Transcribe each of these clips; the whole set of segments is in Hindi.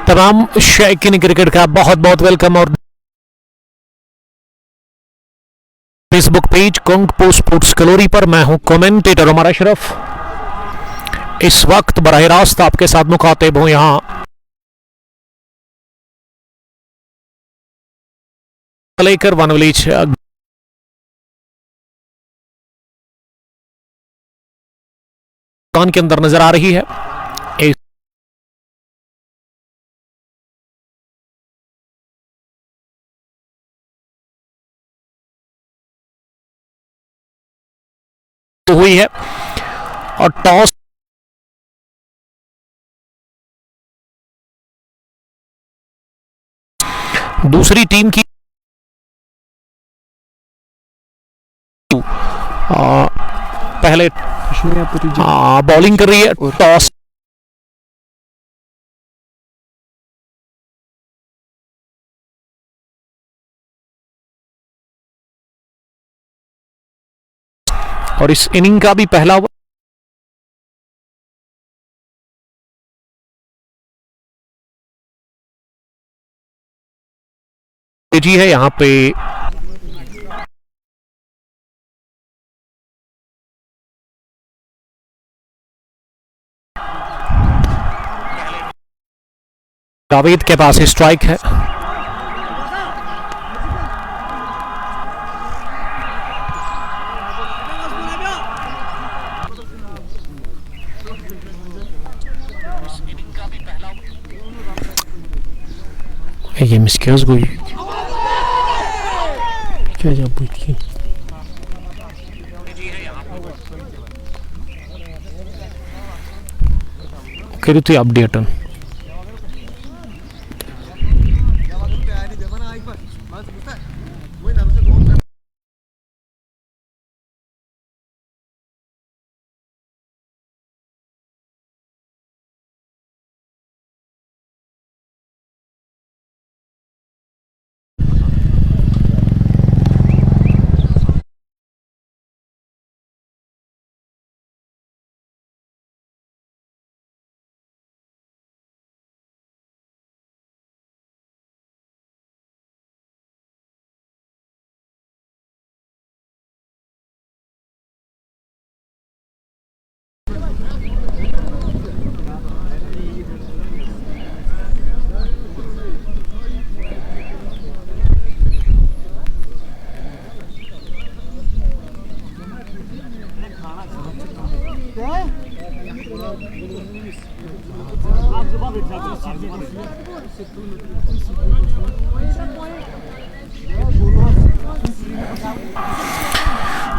तमाम शौकीन क्रिकेट का बहुत बहुत वेलकम। और फेसबुक पेज कुंग स्पोर्ट्स कलोरी पर मैं हूं कमेंटेटर उमर अशरफ। इस वक्त बराह रास्त आपके साथ मुखातिब हूं यहां लेकर वनवलीच के अंदर नजर आ रही है। हुई है और टॉस दूसरी टीम की पहले बॉलिंग कर रही है। टॉस और इस इनिंग का भी पहला तेजी है यहां पे। जावेद के पास स्ट्राइक है। ये मिस्केस गोई क्या जब बुझी करी तो अपडेट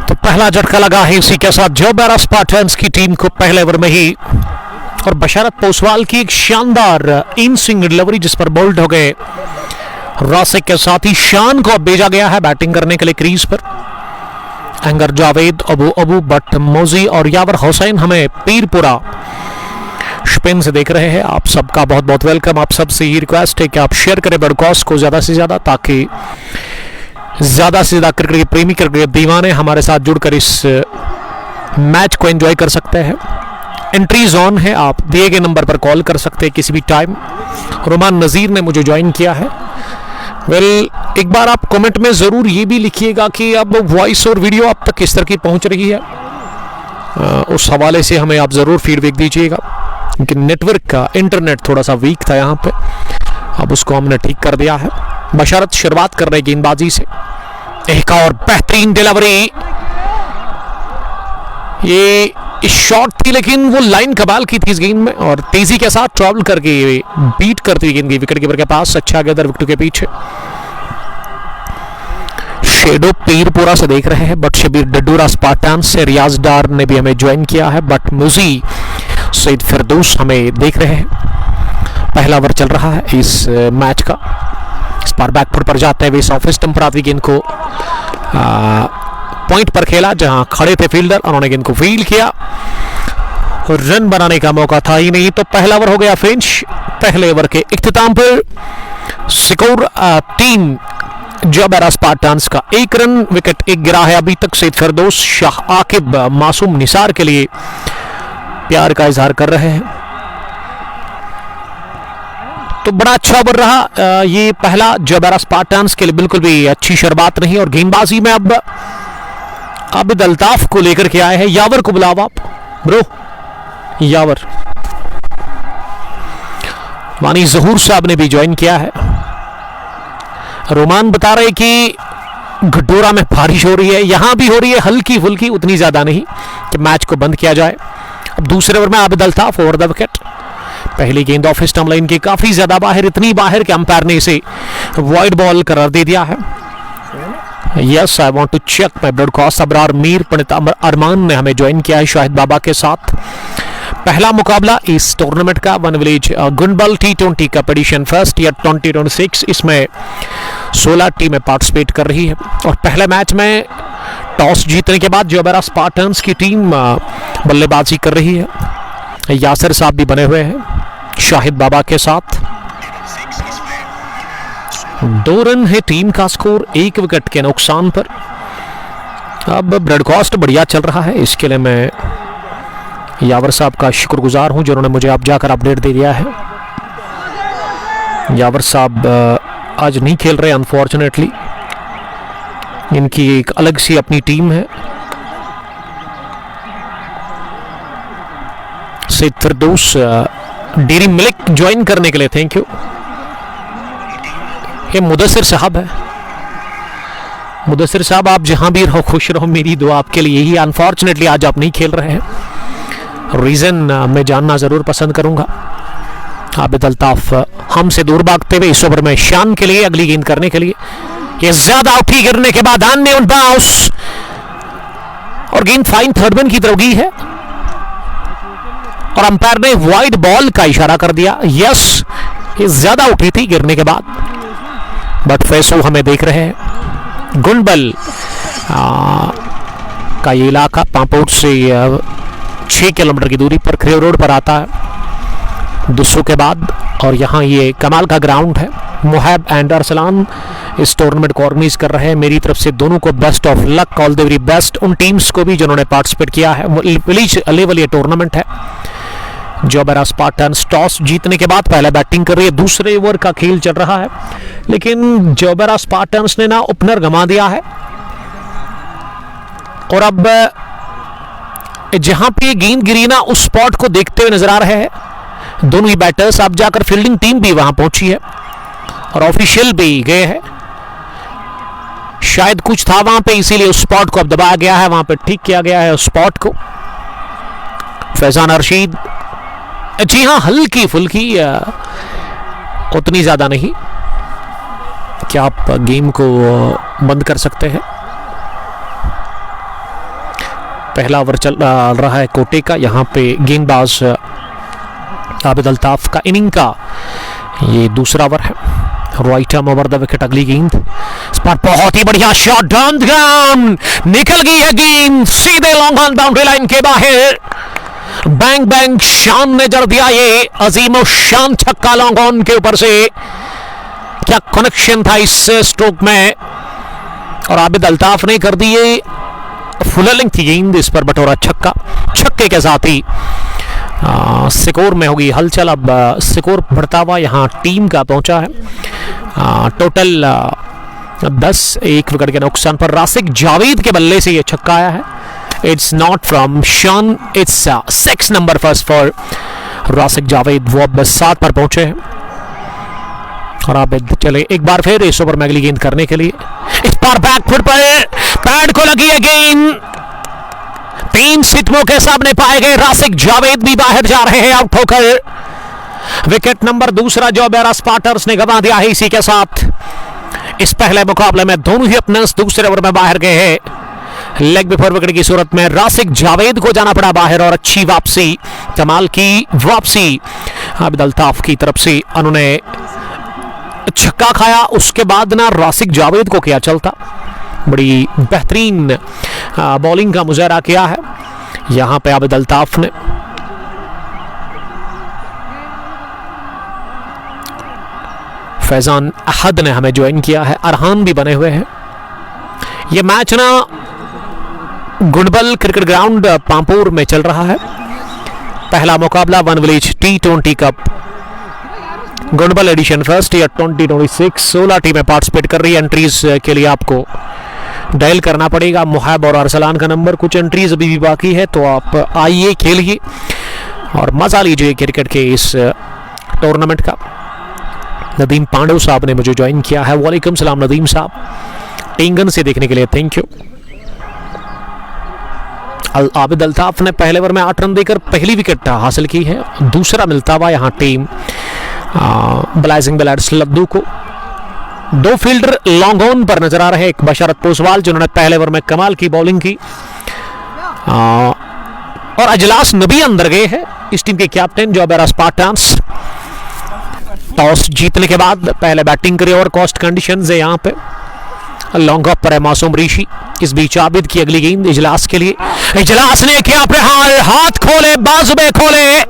तो पहला झटका लगा है इसी के साथ जोबेरा स्पार्टन्स की टीम को पहले ओवर में ही। और बशारत पोसवाल की एक शानदार इन स्विंग डिलीवरी जिस पर बोल्ड हो गए रासिक के साथ ही शान को अब भेजा गया है बैटिंग करने के लिए क्रीज पर। एंगर जावेद अबू बट मोजी और यावर हुसैन हमें पीरपुरा स्पिन से देख रहे हैं। आप सबका बहुत बहुत वेलकम। आप सबसे ये रिक्वेस्ट है कि आप शेयर करें ब्रॉडकास्ट को ज़्यादा से ज़्यादा ताकि ज़्यादा से ज़्यादा क्रिकेट प्रेमी क्रिकेट दीवाने हमारे साथ जुड़कर इस मैच को एंजॉय कर सकते हैं। एंट्रीज ऑन है, आप दिए गए नंबर पर कॉल कर सकते हैं किसी भी टाइम। रोमान नज़ीर ने मुझे ज्वाइन किया है। एक बार आप कमेंट में ज़रूर ये भी लिखिएगा कि अब वॉइस और वीडियो आप तक किस तरह की पहुंच रही है। उस हवाले से हमें आप ज़रूर फीडबैक दीजिएगा क्योंकि नेटवर्क का इंटरनेट थोड़ा सा वीक था यहाँ पे, अब उसको हमने ठीक कर दिया है। बशारत शुरुआत कर रहे गेंदबाजी से। एक और बेहतरीन डिलीवरी, ये शॉट थी लेकिन वो लाइन कमाल की थी इस गेंद में और तेजी के साथ ट्रैवल करके बीट करती हुई गेंद गई विकेट कीपर के पास। अच्छा गया विकेट के पीछे। शेडो पीरपुरा से देख रहे हैं बट शबीर डडूरा स्पार्टन्स से रियाज डार ने भी हमें ज्वाइन किया है। बट मुजी सईद फिरदौस हमें देख रहे हैं। पहला ओवर चल रहा है इस मैच का। इस बार बैकफुट पर जाते हुए ऑफ स्टंप पर आती गेंद को पॉइंट पर खेला जहां खड़े थे फील्डर, उन्होंने गेंद को फील्ड किया और रन बनाने का मौका था ही नहीं। तो पहला ओवर हो गया फिनिश। पहले ओवर के इख्तिताम पर स्कोर 3 जोबेरा स्पार्टन्स का 1 रन। विकेट 1 गिरा है अभी तक। सईद फिरदौस शाह आकिब मासूम निसार के लिए प्यार का इजहार कर रहे हैं। तो तो बड़ा अच्छा ओवर रहा ये पहला जोबेरा स्पार्टन्स के लिए, बिल्कुल भी अच्छी शुरुआत नहीं। और गेंदबाजी में अब आबिद अल्ताफ को लेकर के आए हैं। यावर को बुलाओ आप ब्रो, यावर। वानी जहूर साहब ने भी ज्वाइन किया है। रोमान बता रहे कि घटोरा में बारिश हो रही है, यहां भी हो रही है हल्की फुल्की, उतनी ज्यादा नहीं कि मैच को बंद किया जाए। अब दूसरे ओवर में Abid Altaf over the wicket. पहली गेंद ऑफ स्टंप लाइन के काफी ज्यादा बाहर, इतनी बाहर कि अंपायर ने इसे वाइड बॉल करार दे दिया है। Yes, I want to check my broadcast. Abrar Mir Pandit Arman ने हमें ज्वाइन किया है शाहिद बाबा के साथ। पहला मुकाबला इस टूर्नामेंट का one village Gundbal T20 cup edition first year 2026। इसमें 16 टीमें पार्टिसिपेट कर रही है और पहले मैच में टॉस जीतने के बाद जोबेरा स्पार्टन्स की टीम बल्लेबाजी कर रही है। यासिर साहब भी बने हुए हैं शाहिद बाबा के साथ। 2 रन है टीम का स्कोर 1 विकेट के नुकसान पर। अब ब्रॉडकास्ट बढ़िया चल रहा है, इसके लिए मैं यावर साहब का शुक्रगुजार हूं जिन्होंने मुझे अब जाकर अपडेट दे दिया है। यावर साहब आज नहीं खेल रहे अनफॉर्चुनेटली, इनकी एक अलग सी अपनी टीम है। सैयद फिरदौस डेरी मिल्क ज्वाइन करने के लिए थैंक यू। ये मुदस्सिर साहब है। मुदस्सिर साहब आप जहां भी रहो खुश रहो, मेरी दुआ आपके लिए यही। अनफॉर्चुनेटली आज आप नहीं खेल रहे हैं, रीजन मैं जानना जरूर पसंद करूंगा। आबिद अल्ताफ हमसे दूर भागते हुए इस ओवर में शान के लिए अगली गेंद करने के लिए। ये ज्यादा उठी गिरने के बाद आन ने उन बाउंस और गेंद फाइन थर्ड मैन की तरफ गई है और अंपायर ने वाइड बॉल का इशारा कर दिया। यस, ये ज्यादा उठी थी गिरने के बाद, बट फैसो हमें देख रहे हैं। गुंडबल का ये इलाका पांपोट से 6 किलोमीटर की दूरी पर खरेव रोड पर आता है दुस्सू के बाद, और यहाँ ये कमाल का ग्राउंड है। मुहैब एंड अरसलान इस टूर्नामेंट को ऑर्गेनाइज कर रहे हैं। मेरी तरफ से दोनों को best of luck, all the very best. उन टीम्स को भी जिन्होंने पार्टिसिपेट किया है। विलेज लेवल ये टूर्नामेंट है। जोबेरा स्पार्टन्स टॉस जीतने के बाद पहले बैटिंग कर रही है। दूसरे ओवर का खेल चल रहा है, लेकिन जोबेरा स्पार्टन्स ने ना ओपनर गंवा दिया है और अब जहां पे गेंद गिरी ना उस स्पॉट को देखते हुए नजर आ रहे हैं दोनों ही बैटर्स। अब जाकर फील्डिंग टीम भी वहां पहुंची है और ऑफिशियल भी गए हैं। शायद कुछ था वहां पे, इसीलिए उस स्पॉट को अब दबाया गया है, वहां पे ठीक किया गया है उस स्पॉट को। फैजान अर्शीद, जी हां, हल्की फुल्की, उतनी ज्यादा नहीं क्या आप गेम को बंद कर सकते हैं। पहला ओवर चल रहा है कोटे का। यहाँ पे गेंदबाज आबिद अल्ताफ का इनिंग का ये दूसरा ओवर है। Right arm over the wicket अगली गेंद। इस पर बहुत ही बढ़िया शॉट, डाउन ग्राउंड, निकल गई है गेंद सीधे लॉन्ग ऑन बाउंड्री लाइन के बाहर। बैंग बैंग शान ने जड़ दिया ये अजीम शान छक्का लॉन्ग ऑन के ऊपर से। क्या कनेक्शन था इस स्ट्रोक में, और आबिद अल्ताफ ने कर दिए फुल लेंथ थी गेंद इस पर बटोरा छक्का। छक्के के साथ ही स्कोर में होगी हलचल। अब स्कोर बढ़ता हुआ यहाँ टीम का पहुंचा है। टोटल 10, 1 विकेट के नुकसान पर रासिक जावेद के बल्ले से यह छक्का आया है। It's not from Shan, it's 6 number first for Rasik Javed. वो अब 7 पर पहुंचे हैं और आबिद चले एक बार फिर इस ओवर में अगली गेंद करने के लिए। इस बार बैकफुट पर पैड को लगी है गेंद। 3 सितमों के सामने पाए गए रासिक जावेद भी बाहर जा रहे हैं आउट होकर। विकेट नंबर दूसरा जोबेरा स्पार्टन्स ने गंवा दिया है। इसी के साथ इस पहले मुकाबले में दोनों ही ओपनर्स दूसरे ओवर में बाहर गए हैं। लेग बिफोर विकेट की सूरत में रासिक जावेद को जाना पड़ा बाहर और अच्छी वापसी, कमाल की वापसी आबिद अल्ताफ की तरफ से। उन्होंने छक्का खाया, उसके बाद ना रासिक जावेद को क्या चलता। बड़ी बेहतरीन बॉलिंग का मुजाहरा किया है यहां पे आबिद अल्ताफ ने। फैजान अहद ने हमें ज्वाइन किया है, अरहान भी बने हुए हैं। यह मैच ना गुंडबल क्रिकेट ग्राउंड पांपोर में चल रहा है। पहला मुकाबला one village T20 cup Gundbal edition first year 2026 16 टीमें पार्टिसिपेट कर रही है। एंट्रीज के लिए आपको डायल करना पड़ेगा मुहाब और अरसलान का नंबर। कुछ एंट्रीज अभी भी बाकी है, तो आप आइए, खेलिए और मजा लीजिए क्रिकेट के इस टूर्नामेंट का। नदीम पांडव साहब ने मुझे ज्वाइन किया है। वालेकुम सलाम नदीम साहब, टेंगन से देखने के लिए थैंक यू। आबिद अल्ताफ ने पहले ओवर में 8 रन देकर पहली विकेट हासिल की है। दूसरा मिलता हुआ यहाँ टीम ब्लाइजिंग ब्लैड्स लद्दू को। 2 फील्डर लॉन्ग ऑन पर नजर आ रहे हैं। एक बशारत पोसवाल जिन्होंने पहले ओवर में कमाल की बॉलिंग की, और अजलास नबी अंदर गए हैं इस टीम के कैप्टन जोबेरा स्पार्टन्स। टॉस जीतने के बाद पहले बैटिंग करी और कॉस्ट कंडीशंस है यहाँ पे। लॉन्ग ऑफ पर है मासूम ऋषि। इस बीच आबिद की अगली गेंद इजलास के लिए। इजलास ने किया अपने हाथ खोले, बाजू में खोले।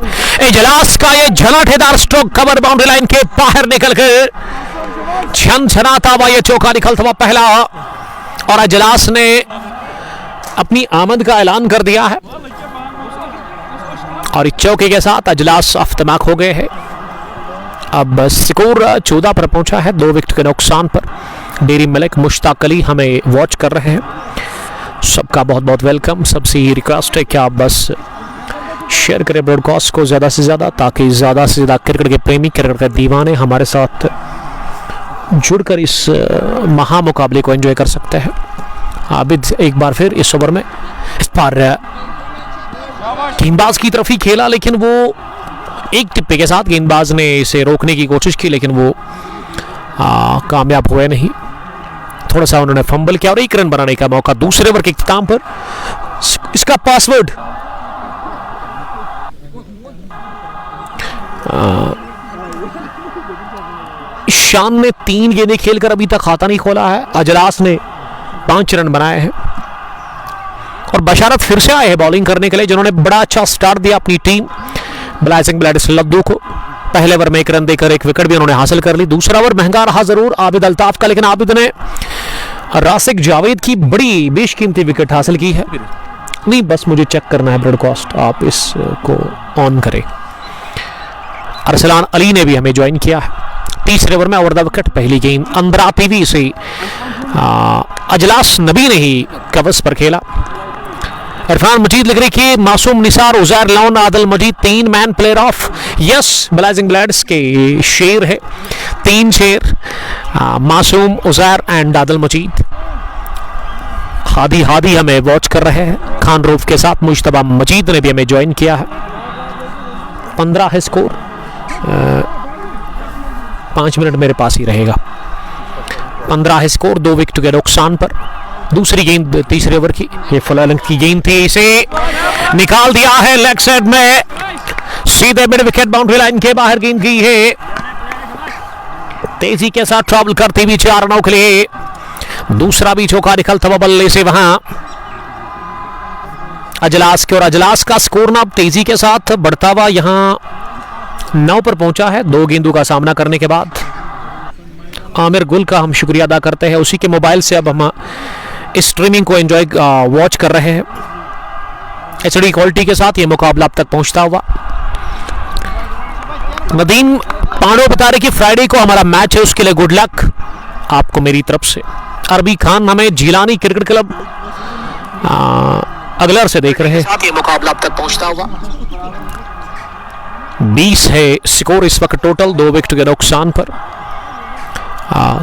इजलास का ये झनाटेदार स्ट्रोक कवर बाउंड्री लाइन के बाहर निकल कर छनछनाता हुआ ये चौका निकलता हुआ पहला, और इजलास ने अपनी आमद का ऐलान कर दिया है और इस चौके के साथ इजलास अफ्तमाक हो गए हैं। अब स्कोर 14 पर पहुंचा है 2 विकेट के नुकसान पर। डेरी मलिक, मुश्ताक अली हमें वॉच कर रहे हैं। सबका बहुत बहुत वेलकम। सबसे ही रिक्वेस्ट है कि आप बस शेयर करें ब्रॉडकास्ट को ज़्यादा से ज़्यादा, ताकि ज़्यादा से ज़्यादा क्रिकेट के प्रेमी, क्रिकेट के दीवाने हमारे साथ जुड़कर इस महामुकाबले को एंजॉय कर सकते हैं। आबिद एक बार फिर इस ओवर में इस बार गेंदबाज की तरफ ही खेला, लेकिन वो एक टिप्पे के साथ गेंदबाज ने इसे रोकने की कोशिश की, लेकिन वो कामयाब हुए नहीं। थोड़ा सा उन्होंने फंबल किया और 1 रन बनाने का मौका दूसरे ओवर के इख्तिताम पर। इसका पासवर्ड शान ने 3 गेंदें खेलकर अभी तक खाता नहीं खोला है। अजलास ने 5 रन बनाए हैं और बशारत फिर से आए हैं बॉलिंग करने के लिए, जिन्होंने बड़ा अच्छा स्टार्ट दिया अपनी टीम ब्लाइजिंग ब्लैड्स लद्दू को। पहले ओवर में 1 रन देकर 1 विकेट भी उन्होंने हासिल कर ली। दूसरा ओवर महंगा रहा जरूर आबिद अल्ताफ का, लेकिन आबिद ने रासिक जावेद की बड़ी बेशकीमती विकेट हासिल की है। नहीं, बस मुझे चेक करना है ब्रॉडकास्ट, आप इसको ऑन करें। अरसलान अली ने भी हमें ज्वाइन किया है। तीसरे ओवर में ओवर द विकेट पहली गेंद अंदर आती हुई से अजलास नबी ने ही कवच पर खेला। इरफान मजीद लिख रही कि Masoom, Nisar, Uzair, Lone, Adil Majid 3 man player of. Yes, blazing blades के शेर है, 3 शेर, मासूम, उजैर एंड आदिल मजीद। हादी हमें वॉच कर रहे हैं खान रूफ के साथ। मुश्तबा मजीद ने भी हमें ज्वाइन किया है। 15 है स्कोर। 5 मिनट मेरे पास ही रहेगा। 15 है स्कोर, 2 विकेट के नुकसान पर। दूसरी गेंद तीसरे ओवर की, ये फुल लेंथ की गेंद थी, इसे निकाल दिया है लेग साइड में, सीधे मिड विकेट बाउंड्री लाइन के बाहर गेंद की है। तेजी के साथ ट्रैवल करती हुई 4 रनों के लिए दूसरा भी चौका निकलता हुआ बल्ले से वहां अजलास के, और अजलास का स्कोर ना तेजी के साथ बढ़ता हुआ यहां 9 पर पहुंचा है 2 गेंदों का सामना करने के बाद। आमिर गुल का हम शुक्रिया अदा करते हैं, उसी के मोबाइल से अब हम इस स्ट्रीमिंग को एंजॉय वॉच कर रहे हैं HD क्वालिटी के साथ। ये मुकाबला अब तक पहुंचता हुआ। नदीम पांडव बता रहे कि फ्राइडे को हमारा मैच है, उसके लिए गुड लक आपको मेरी तरफ से। अरबी खान हमें जिलानी क्रिकेट क्लब अगलर से देख रहे हैं। ये मुकाबला अब तक पहुंचता हुआ। 20 है स्कोर इस वक्त टोटल, 2 विकेट के नुकसान पर।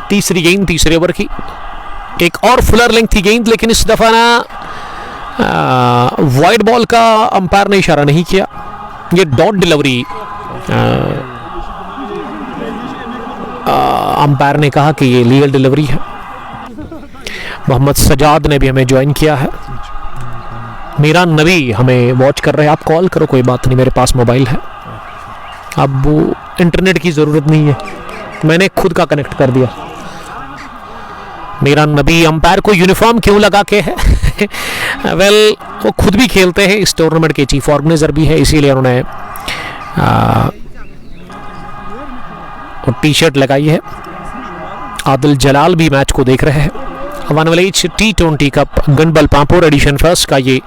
तीसरी गेंद तीसरे ओवर की, एक और फुलर लेंथ थी गेंद, लेकिन इस दफा ना वाइड बॉल का अंपायर ने इशारा नहीं किया। ये डॉट डिलीवरी अंपायर ने कहा कि ये लीगल डिलीवरी है। मोहम्मद सजाद ने भी हमें ज्वाइन किया है। मीरा नबी हमें वॉच कर रहे हैं। आप कॉल करो, कोई बात नहीं, मेरे पास मोबाइल है। अब वो इंटरनेट की ज़रूरत नहीं है, मैंने खुद का कनेक्ट कर दिया। मीरा नबी अंपायर को यूनिफॉर्म क्यों लगा के है? वेल, वो खुद भी खेलते हैं, इस टूर्नामेंट के चीफ ऑर्गेनाइजर भी है, इसीलिए उन्होंने टी-शर्ट लगाई है। आदिल जलाल भी मैच को देख रहे हैं। One village T20 cup Gundbal Pampore edition first का ये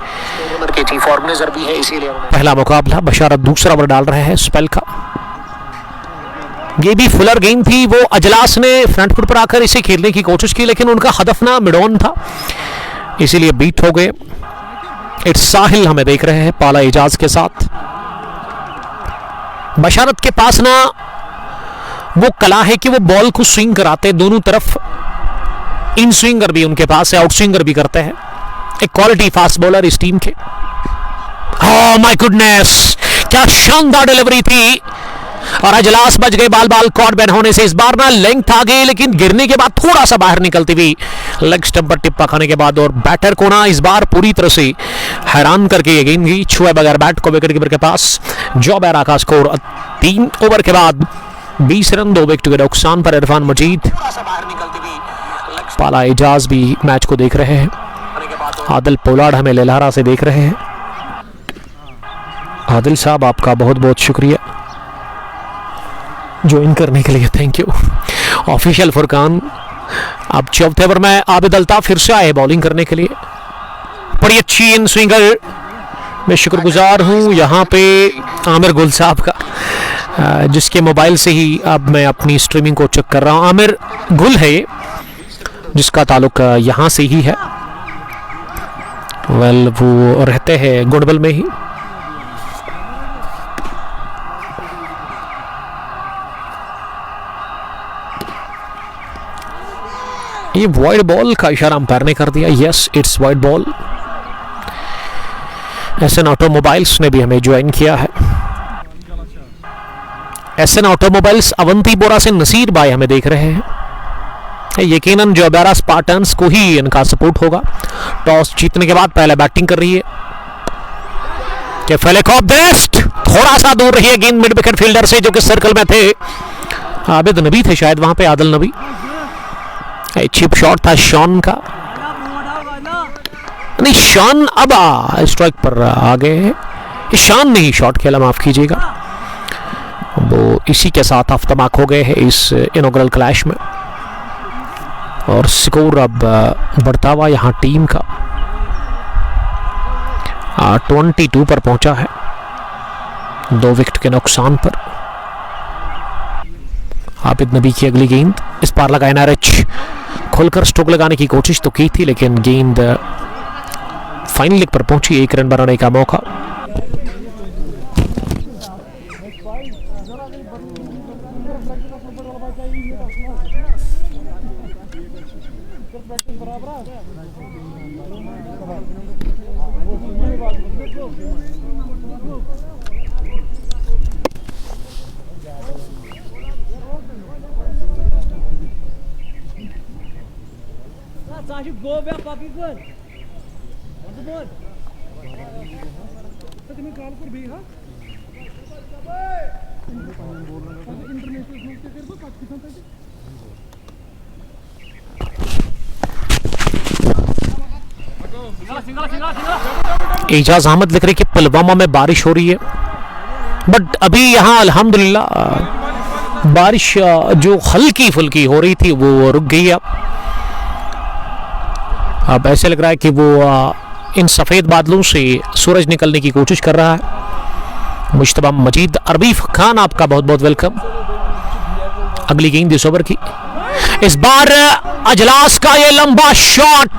के चीफ ऑर्गेनाइजर भी है, इसीलिए पहला मुकाबला। बशारत दूसरा ओवर डाल रहे हैं स्पेल का। ये भी फुलर गेंद थी, वो अजलास ने फ्रंट फुट पर आकर इसे खेलने की कोशिश की, लेकिन उनका हदफ ना मिड ऑन था, इसीलिए बीट हो गए। इट्स साहिल हमें देख रहे हैं पाला एजाज के साथ। बशारत के पास ना वो कला है कि वो बॉल को स्विंग कराते, दोनों तरफ इन स्विंगर भी उनके पास है, आउट स्विंगर भी करते हैं। एक क्वालिटी फास्ट बॉलर इस टीम के। ओह माय गुडनेस, क्या शानदार डिलीवरी थी, और अजलास बच गए बाल बाल कॉर्ड बैन होने से। इस बार ना लेंथ आ गई, लेकिन गिरने के बाद थोड़ा सा बाहर निकलती हुई लेग स्टंप पर टिप्पा खाने के बाद, और बैटर को ना इस बार पूरी तरह से हैरान करके ये गेंद गई छुए बगैर बैट को विकेट कीपर के पास। जोबेरा का स्कोर 3 ओवर के बाद 20 रन, 2 विकेट के नुकसान पर इरफान मजीद। पाला एजाज भी मैच को देख रहे हैं, आदिल पोलार्ड हमें लेलहारा से देख रहे हैं। आदिल साहब आपका बहुत बहुत शुक्रिया ज्वाइन करने के लिए, थैंक यू। ऑफिशियल फुरकान, अब चौथे ओवर में आबिद अल्ताफ फिर से आए बॉलिंग करने के लिए। बड़ी अच्छी इन स्विंगर, मैं शुक्रगुजार हूं यहाँ पे आमिर गुल साहब का, जिसके मोबाइल से ही अब मैं अपनी स्ट्रीमिंग को चेक कर रहा हूँ। आमिर गुल है ये, जिसका ताल्लुक यहाँ से ही है। वेल वो रहते हैं गुडबल में ही। ये वाइड बॉल का इशारा अंपायर ने कर दिया। Yes, it's wide ball. SN automobiles ने भी हमें ज्वाइन किया है। एसएन ऑटोमोबाइल्स अवंती बोरा से नसीर भाई हमें देख रहे हैं। यकीनन जोबेरा स्पार्टन्स को ही इनका सपोर्ट होगा। टॉस जीतने के बाद पहले बैटिंग कर रही है कि फेलेकॉप बेस्ट, थोड़ा सा दूर रही है गेंद मिड विकेट फील्डर से जो कि सर्कल में थे। आबिद नबी थे शायद वहां पे, आदिल नबी। चिप शॉट था शॉन का, नहीं शॉन अब स्ट्राइक पर आ गए। शान ने ही शॉट खेला, माफ कीजिएगा। वो इसी के साथ अफ्तमाक हो गए हैं इस इनॉग्रल क्लैश में, और स्कोर अब बढ़ता हुआ यहाँ टीम का 22 पर पहुंचा है, 2 विकेट के नुकसान पर। आबिद नबी की अगली गेंद, इस पार लगा एनआरएच, खुलकर स्ट्रोक लगाने की कोशिश तो की थी, लेकिन गेंद फाइनल लेग पर पहुंची। 1 रन बनाने का मौका। एजाज अहमद लिख रहे कि पुलवामा में बारिश हो रही है, बट अभी यहाँ अल्हम्दुलिल्लाह बारिश जो हल्की फुल्की हो रही थी वो रुक गई। अब ऐसे लग रहा है कि वो इन सफ़ेद बादलों से सूरज निकलने की कोशिश कर रहा है। मुश्तबा मजीद अरबीफ खान आपका बहुत बहुत वेलकम। अगली गेंद इस ओवर की, इस बार अजलास का ये लंबा शॉट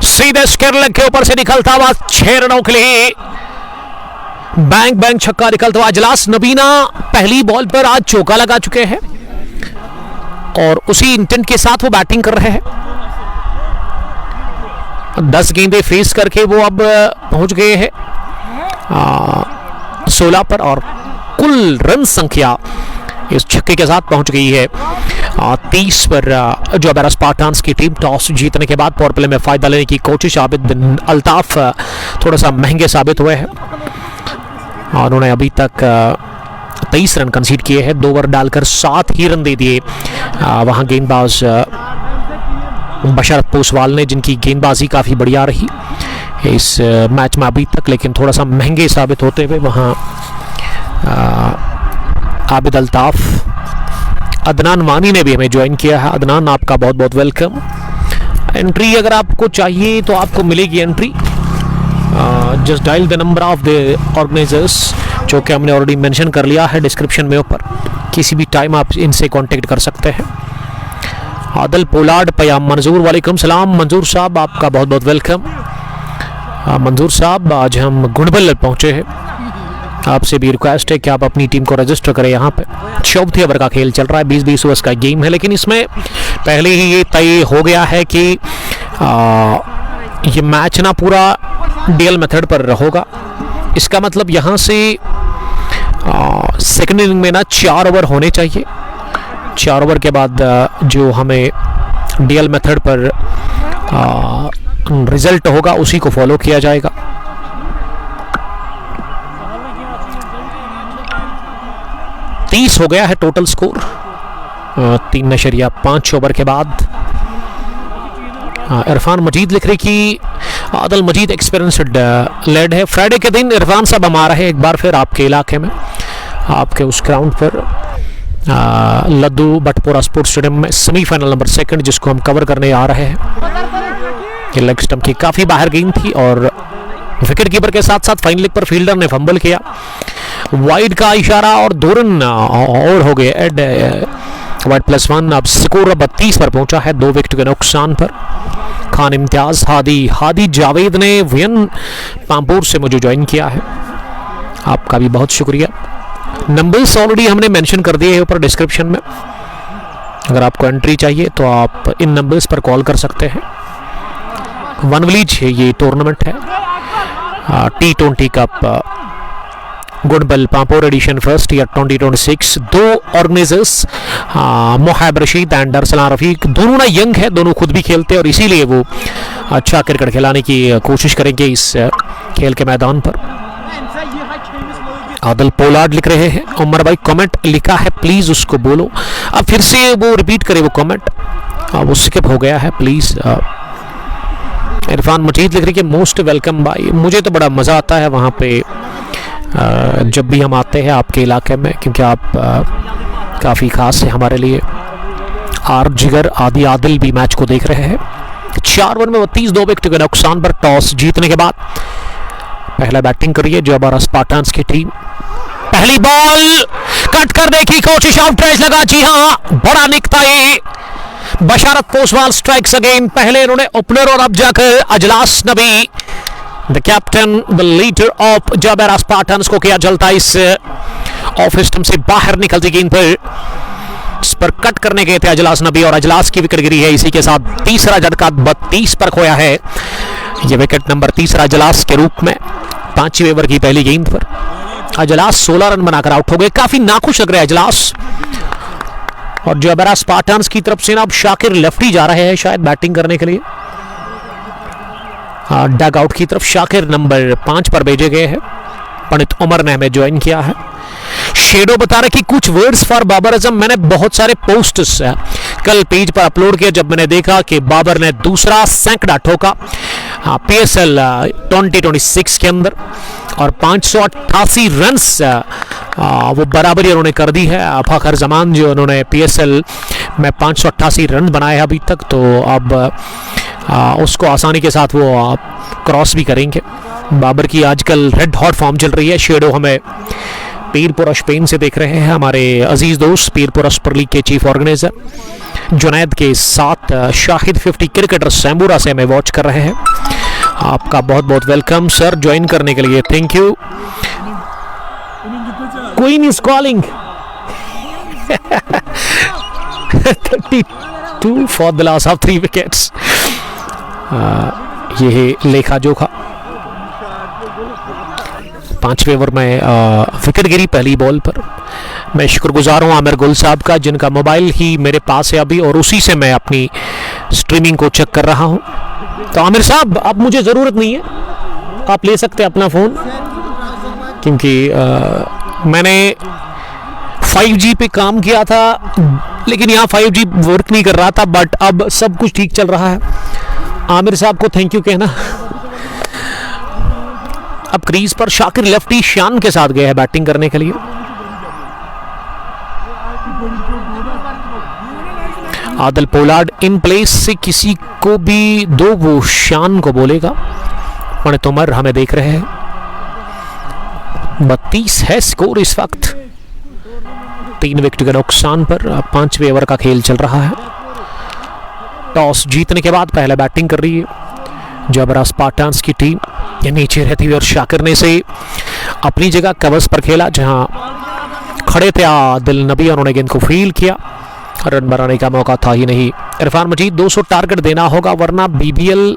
सीधे स्क्वायर लेग के ऊपर से निकलता हुआ 6 रनों के लिए बैंक बैंक छक्का निकलता हुआ। अजलास नबीना पहली बॉल पर आज चौका लगा चुके हैं और उसी इंटेंट के साथ वो बैटिंग कर रहे हैं। 10 गेंदें फेस करके वो अब पहुंच गए हैं 16 पर, और कुल रन संख्या इस छक्के के साथ पहुंच गई है 30 पर। जोबेरा स्पार्टन्स की टीम टॉस जीतने के बाद पावर प्ले में फायदा लेने की कोशिश। आबिद अल्ताफ थोड़ा सा महंगे साबित हुए हैं और उन्होंने अभी तक 23 रन कंसीड किए हैं, 2 ओवर डालकर 7 ही रन दे दिए वहां गेंदबाज बशरत पोसवाल ने, जिनकी गेंदबाजी काफ़ी बढ़िया रही इस मैच में अभी तक, लेकिन थोड़ा सा महंगे साबित होते हुए वहाँ आबिद अल्ताफ। अदनान वानी ने भी हमें ज्वाइन किया है। अदनान आपका बहुत बहुत वेलकम। एंट्री अगर आपको चाहिए तो आपको मिलेगी entry, just dial the number of the organisers जो कि हमने ऑलरेडी मेंशन कर लिया है डिस्क्रिप्शन में ऊपर किसी भी टाइम आप इनसे कांटेक्ट कर सकते हैं। आदल पोलार्ड पयाम मंजूर, वालेकुम सलाम मंजूर साहब, आपका बहुत बहुत वेलकम। मंजूर साहब, आज हम गुणबल पहुंचे हैं, आपसे भी रिक्वेस्ट है कि आप अपनी टीम को रजिस्टर करें। यहाँ पे 14 ओवर का खेल चल रहा है, 20-20 ओवर्स का गेम है, लेकिन इसमें पहले ही ये तय हो गया है कि ये मैच ना पूरा डीएल मेथड पर होगा। इसका मतलब यहाँ से सेकंड इनिंग में ना 4 ओवर होने चाहिए। 4 ओवर के बाद जो हमें डीएल मेथड पर रिजल्ट होगा उसी को फॉलो किया जाएगा। हो गया है टोटल स्कोर 3.5 ओवर के बाद। इरफान मजीद लिख रही कि आदल मजीद एक्सपीरियंस्ड लेड है। फ्राइडे के दिन इरफान साहब हम आ रहे हैं एक बार फिर आपके इलाके में, आपके उस ग्राउंड पर लद्दू बटपोरा स्पोर्ट्स स्टेडियम में सेमीफाइनल नंबर 2 जिसको हम कवर करने आ रहे हैं। ये लेग स्टंप की काफ़ी बाहर गेंद थी और विकेट कीपर के साथ साथ फाइन लेग पर फील्डर ने फंबल किया। वाइड का इशारा और 2 रन और हो गए एड वाइड +1। अब स्कोर 32 पर पहुंचा है 2 विकेट के नुकसान पर। खान इम्तियाज, हादी जावेद ने वियन पामपुर से मुझे ज्वाइन किया है, आपका भी बहुत शुक्रिया। नंबर्स ऑलरेडी हमने मेंशन कर दिए हैं ऊपर डिस्क्रिप्शन में, अगर आपको एंट्री चाहिए तो आप इन नंबर्स पर कॉल कर सकते हैं। वन विलेज ये टूर्नामेंट है, T20 cup Gundbal Pampore edition first year 2026। 2 organisers Mohib Rashid and Arsalan Rafiq, दोनों ना यंग है, दोनों खुद भी खेलते हैं और इसीलिए वो अच्छा क्रिकेट खिलाने की कोशिश करेंगे इस खेल के मैदान पर। आदल पोलार्ड लिख रहे हैं, उमर भाई कमेंट लिखा है प्लीज उसको बोलो। अब फिर से वो रिपीट करे वो कमेंट, वो स्किप हो गया है प्लीज। इरफान मजीद लिख रही है मोस्ट वेलकम भाई, मुझे तो बड़ा मज़ा आता है वहाँ पे जब भी हम आते हैं आपके इलाके में, क्योंकि आप काफ़ी ख़ास है हमारे लिए। आर जिगर आदि आदिल भी मैच को देख रहे हैं। 4 ओवर में 32 2 विकेट के नुकसान पर टॉस जीतने के बाद पहला बैटिंग करिए जोबारा स्पार्टन्स की टीम। पहली बॉल कट करने की कोशिश, आउट ड्राइव लगा, जी हाँ बड़ा निकता ये। बशारत पोसवाल स्ट्राइक्स अगेन, पहले इन्होंने ओपनर और अब जाकर Ajlas Nabi the captain the leader of Jobara Spartans को किया जलता। इस ऑफ स्टंप से बाहर निकलती गेंद पर इस पर कट करने गए थे अजलास नबी और अजलास की विकेट गिरी है। इसी के साथ तीसरा झटका 32 पर खोया है, यह विकेट नंबर 3 अजलास के रूप में। 5वें ओवर की पहली गेंद पर अजलास 16 रन बनाकर आउट हो गए। काफी नाखुश लग रहे हैं अजलास। और जोबारा स्पार्टन्स की तरफ से ना अब शाकिर लेफ्टी जा रहे हैं शायद बैटिंग करने के लिए। डग आउट की तरफ शाकिर नंबर 5 पर भेजे गए हैं। पंडित उमर ने हमें ज्वाइन किया है। शेडो बता रहे कि कुछ वर्ड्स फॉर बाबर आजम। मैंने बहुत सारे पोस्ट्स कल पेज पर अपलोड किया जब मैंने देखा कि बाबर ने दूसरा सैकड़ा ठोका PSL 2026 के अंदर और 588 रन्स वो बराबरी उन्होंने कर दी है। फाखर जमान जो उन्होंने PSL में 588 रन बनाए अभी तक, तो अब उसको आसानी के साथ वो क्रॉस भी करेंगे। बाबर की आजकल रेड हॉट फॉर्म चल रही है। शेडो हमें पीरपुरा स्पेन से देख रहे हैं, हमारे अजीज दोस्त पीरपुरा सुपर लीग के चीफ ऑर्गेनाइजर जुनैद के साथ शाहिद 50 क्रिकेटर सैम्बूरा से हमें वॉच कर रहे हैं। आपका बहुत बहुत वेलकम सर ज्वाइन करने के लिए, thank you. Queen is calling 32 for the loss of 3 wickets. ये है लेखा जोखा। 5वें ओवर में विकेट गिरी पहली बॉल पर। मैं शुक्रगुजार हूँ आमिर गुल साहब का, जिनका मोबाइल ही मेरे पास है अभी और उसी से मैं अपनी स्ट्रीमिंग को चेक कर रहा हूँ। तो आमिर साहब अब मुझे ज़रूरत नहीं है, आप ले सकते हैं अपना फ़ोन, क्योंकि मैंने 5G पे काम किया था लेकिन यहाँ 5G वर्क नहीं कर रहा था, बट अब सब कुछ ठीक चल रहा है। आमिर साहब को थैंक यू कहना। अब क्रीज पर शाकिर लेफ्टी शान के साथ गए हैं बैटिंग करने के लिए। आदल पोलार्ड इन प्लेस से किसी को भी दो, वो शान को बोलेगा। पंडित उमर हमें देख रहे हैं। 32 है स्कोर इस वक्त। 3 विकेट के नुकसान पर 5वें ओवर का खेल चल रहा है। टॉस जीतने के बाद पहले बैटिंग कर रही है जबरा स्पार्टन्स की टीम। ये नीचे रहती हुई और शाकिर ने से अपनी जगह कवर्स पर खेला जहां खड़े थे आदिल नबी। उन्होंने गेंद को फील्ड किया, रन बनाने का मौका था ही नहीं। इरफान मजीद 200 टारगेट देना होगा वरना बीबीएल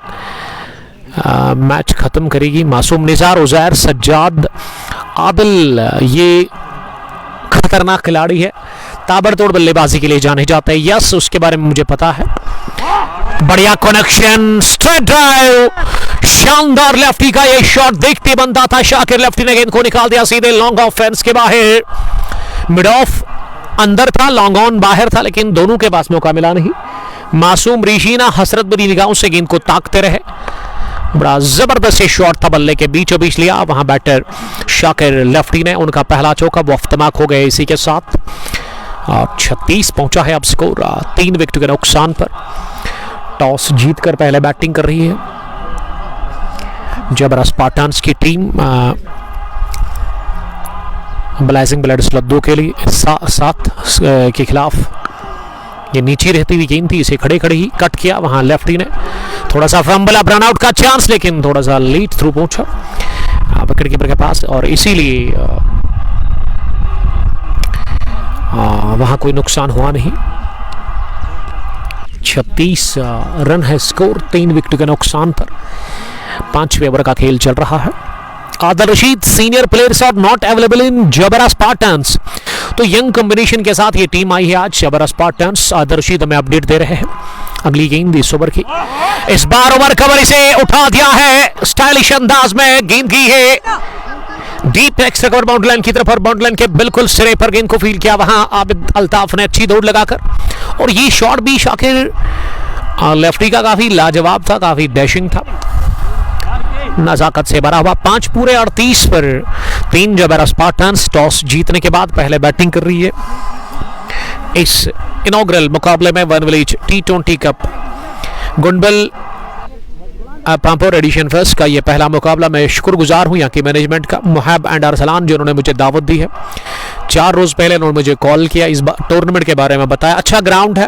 मैच खत्म करेगी। मासूम निज़ार, उज़ैर, सज्जाद, आदिल ये खतरनाक खिलाड़ी है, ताबड़तोड़ बल्लेबाजी के लिए जाने जाते हैं। यस, उसके बारे में मुझे पता है। बढ़िया कनेक्शन, स्ट्रेट ड्राइव, शानदार लेफ्टी का ये शॉट देखते बनता था। शाकिर लेफ्टी ने गेंद को निकाल दिया सीधे लॉन्ग ऑफ फेंस के बाहर। मिड ऑफ अंदर था, लॉन्ग ऑन बाहर था, लेकिन दोनों के पास मौका मिला नहीं। मासूम रीशीना हसरत भरी निगाहों से गेंद को ताकते रहे। बड़ा जबरदस्त शॉट था, बल्ले के बीचों बीच लिया। वहां बैटर शाकिर लेफ्टी ने उनका पहला चौका वो अफ्तमाक हो गया इसी के साथ। और 36 पहुंचा है अब स्कोर 3 विकेट के नुकसान पर। टॉस जीतकर पहले बैटिंग कर रही है जबरा स्पार्टन्स की टीम। ब्लाइजिंग ब्लड्स लद्दू के लिए 7 के खिलाफ। ये नीचे रहती हुई गेंद थी, इसे खड़े खड़े ही कट किया। वहां लेफ्टी ने थोड़ा सा फंबल, अब रन आउट का चांस, लेकिन थोड़ा सा लीड थ्रू पहुंचा विकेट कीपर के पास और इसीलिए वहां कोई नुकसान हुआ नहीं। 36 रन है स्कोर 3 विकेट के नुकसान पर। 5वें ओवर का खेल चल रहा है। Adil Rashid senior players are not available in Jabra Spartans. तो यंग कॉम्बिनेशन के साथ ये टीम आई है आज जबरा स्पार्टन्स। आदिल रशीद हमें अपडेट दे रहे हैं। अगली गेंद इस ओवर की, इस बार ओवर कवर इसे उठा दिया है स्टाइलिश अंदाज में। गेंद की है deep extra cover boundary line की तरफ और बाउंड्री लाइन के बिल्कुल सिरे पर गेंद को फील्ड किया। वहां आबिद अल्ताफ ने अच्छी दौड़ लगाकर, और ये शॉट भी शाकिर लेफ्टी का काफी लाजवाब था, काफी डैशिंग था, नजाकत से भरा हुआ। 5 पूरे 38 पर 3 जबरा स्पार्टन्स टॉस जीतने के बाद पहले बैटिंग कर रही है। इस इनॉग्रल मुकाबले में one village T20 cup Gundbal Pampore edition first का ये पहला मुकाबला। मैं शुक्रगुजार हूं यहाँ की मैनेजमेंट का, मुहाब एंड अरसलान, जिन्होंने मुझे दावत दी है। 4 रोज पहले उन्होंने मुझे कॉल किया, इस टूर्नामेंट के बारे में बताया। अच्छा ग्राउंड है,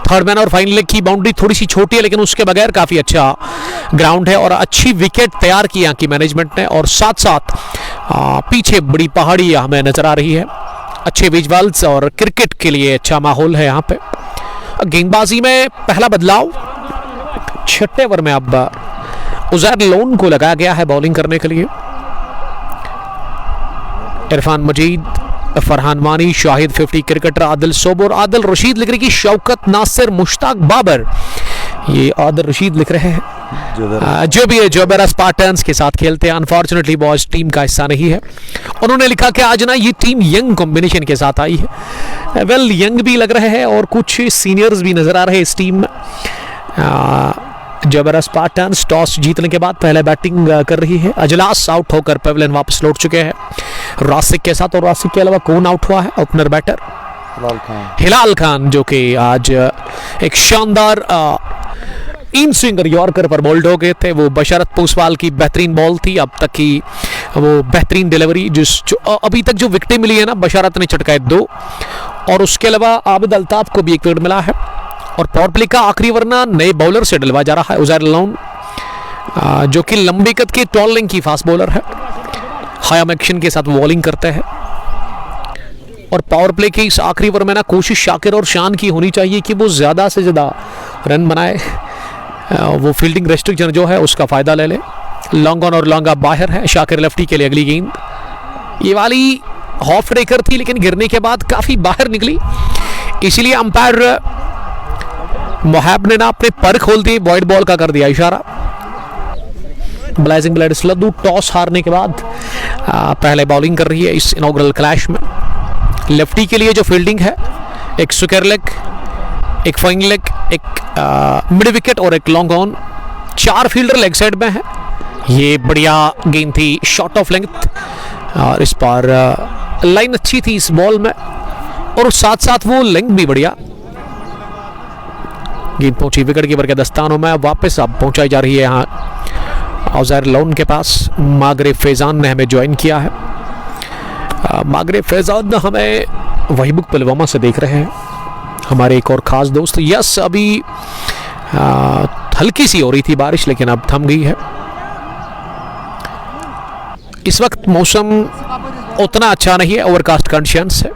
थर्ड मैन और फाइनल लेग की बाउंड्री थोड़ी सी छोटी है, लेकिन उसके बगैर काफ़ी अच्छा ग्राउंड है और अच्छी विकेट तैयार की यहाँ की मैनेजमेंट ने। और साथ साथ पीछे बड़ी पहाड़ी हमें नजर आ रही है, अच्छे विजुअल्स और क्रिकेट के लिए अच्छा माहौल है यहाँ पे। गेंदबाजी में पहला बदलाव 6वें ओवर में अब उज़ैर लोन को लगाया गया है बॉलिंग करने के लिए। इरफान मजीद, फरहान मानी, शाहिद 50 क्रिकेटर, आदिल सोबोर, आदिल रशीद लिख रही की, शौकत नासिर, मुश्ताक बाबर, ये आदिल रशीद लिख रहे हैं जो भी है जबरा स्पार्टन्स के साथ खेलते हैं। अनफॉर्चुनेटली बॉयज टीम का हिस्सा नहीं है। उन्होंने लिखा कि आज ना ये टीम यंग कॉम्बिनेशन के साथ आई है। वेल यंग भी लग रहे हैं और कुछ सीनियर्स भी नजर आ रहे हैं इस टीम में। जबरा स्पार्टन्स टॉस जीतने के बाद पहले बैटिंग कर रही है। अजलास आउट होकर पेवलियन वापस लौट चुके हैं रासिक के साथ, और रासिक के अलावा कौन आउट हुआ है? ओपनर बैटर हिलाल खान, जो कि आज एक शानदार इन स्विंगर यॉर्कर पर बोल्ड हो गए थे। वो बशरत पोसवाल की बेहतरीन बॉल थी, अब तक की वो बेहतरीन डिलीवरी, जो अभी तक जो विकेटें मिली है ना, बशरत ने चटकाए 2 और उसके अलावा आबिद अल्ताफ को भी 1 विकेट मिला है। और पावर प्ले का आखिरी वरना नए बॉलर से डलवा जा रहा है, उज़ैर लोन, जो कि लंबी कद के टॉल लेंथ की फास्ट बॉलर है, हाई एक्शन के साथ बॉलिंग करते हैं। और पावर प्ले के इस आखिरी ओवर में ना कोशिश शाकिर और शान की होनी चाहिए कि वो ज़्यादा से ज़्यादा रन बनाए, वो फील्डिंग रेस्ट्रिक्शन जो है उसका फ़ायदा ले ले। लॉन्ग ऑन और लॉन्ग ऑफ बाहर है शाकिर लेफ्टी के लिए। अगली गेंद ये वाली हॉफ ब्रेकर थी, लेकिन गिरने के बाद काफ़ी बाहर निकली, इसीलिए अंपायर मुहाब ने ना अपने पर खोल दिए, वॉइड बॉल का कर दिया इशारा। ब्लाइजिंग ब्लड्स लद्दू टॉस हारने के बाद पहले बॉलिंग कर रही है इस इनॉग्रल क्लैश में। लेफ्टी के लिए जो फील्डिंग है, एक स्क्वायर लेग, एक फाइन लेग, एक मिड विकेट और एक long on, 4 fielder leg side में है। ये बढ़िया गेंद थी, शॉट ऑफ लेंथ, और इस पर लाइन अच्छी थी इस बॉल में, और साथ साथ वो लेंथ भी बढ़िया। गेंद पहुंची विकेट कीपर के दस्तानों में, वापस अब पहुंचाई जा रही है यहाँ उज़ैर लोन के पास। मागरे फैजान ने हमें ज्वाइन किया है। मागरे फैजान हमें वहीबुक पुलवामा से देख रहे हैं हमारे एक और ख़ास दोस्त। यस, अभी हल्की सी हो रही थी बारिश, लेकिन अब थम गई है। इस वक्त मौसम उतना अच्छा नहीं है, ओवरकास्ट कंडीशंस है,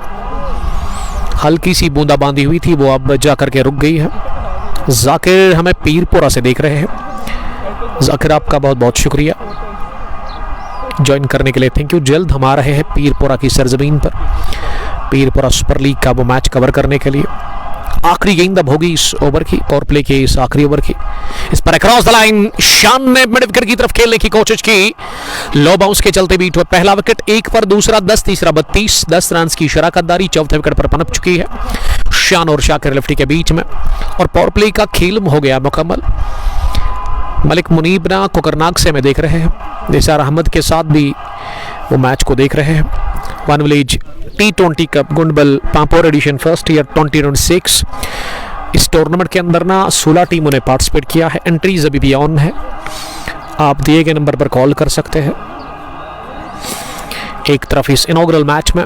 हल्की सी बूंदाबांदी हुई थी, वो अब जा करके रुक गई है। जाकिर हमें पीरपुरा से देख रहे हैं। जाकिर, आपका बहुत बहुत शुक्रिया ज्वाइन करने के लिए, थैंक यू। जल्द हम आ रहे हैं पीरपुरा की सरजमीन पर, पीरपुरा सुपर लीग का वो मैच कवर करने के लिए। आखिरी गेंद अब होगी इस ओवर की, पावर प्ले के इस आखिरी ओवर की। इस पर अक्रॉस द लाइन शान ने मिड विकेट की तरफ खेलने की कोशिश की, लो बाउंस के चलते बीट हुआ पहला विकेट। 1 पर दूसरा 10, तीसरा 32, 10 रन की शराकतदारी चौथे विकेट पर पनप चुकी है शान और शाकिर लेफ्टी के बीच में, और पावर प्ले का खेल हो गया मुकम्मल। मलिक मुनीब ना कोकरनाग से मैं देख रहे हैं, निसार अहमद के साथ भी वो मैच को देख रहे हैं। One village T20 cup Gundbal Pampore edition first year 2026। इस टूर्नामेंट के अंदर ना 16 टीमों ने पार्टिसिपेट किया है। एंट्रीज अभी भी ऑन है, आप दिए गए नंबर पर कॉल कर सकते हैं। एक तरफ इस इनॉग्रल मैच में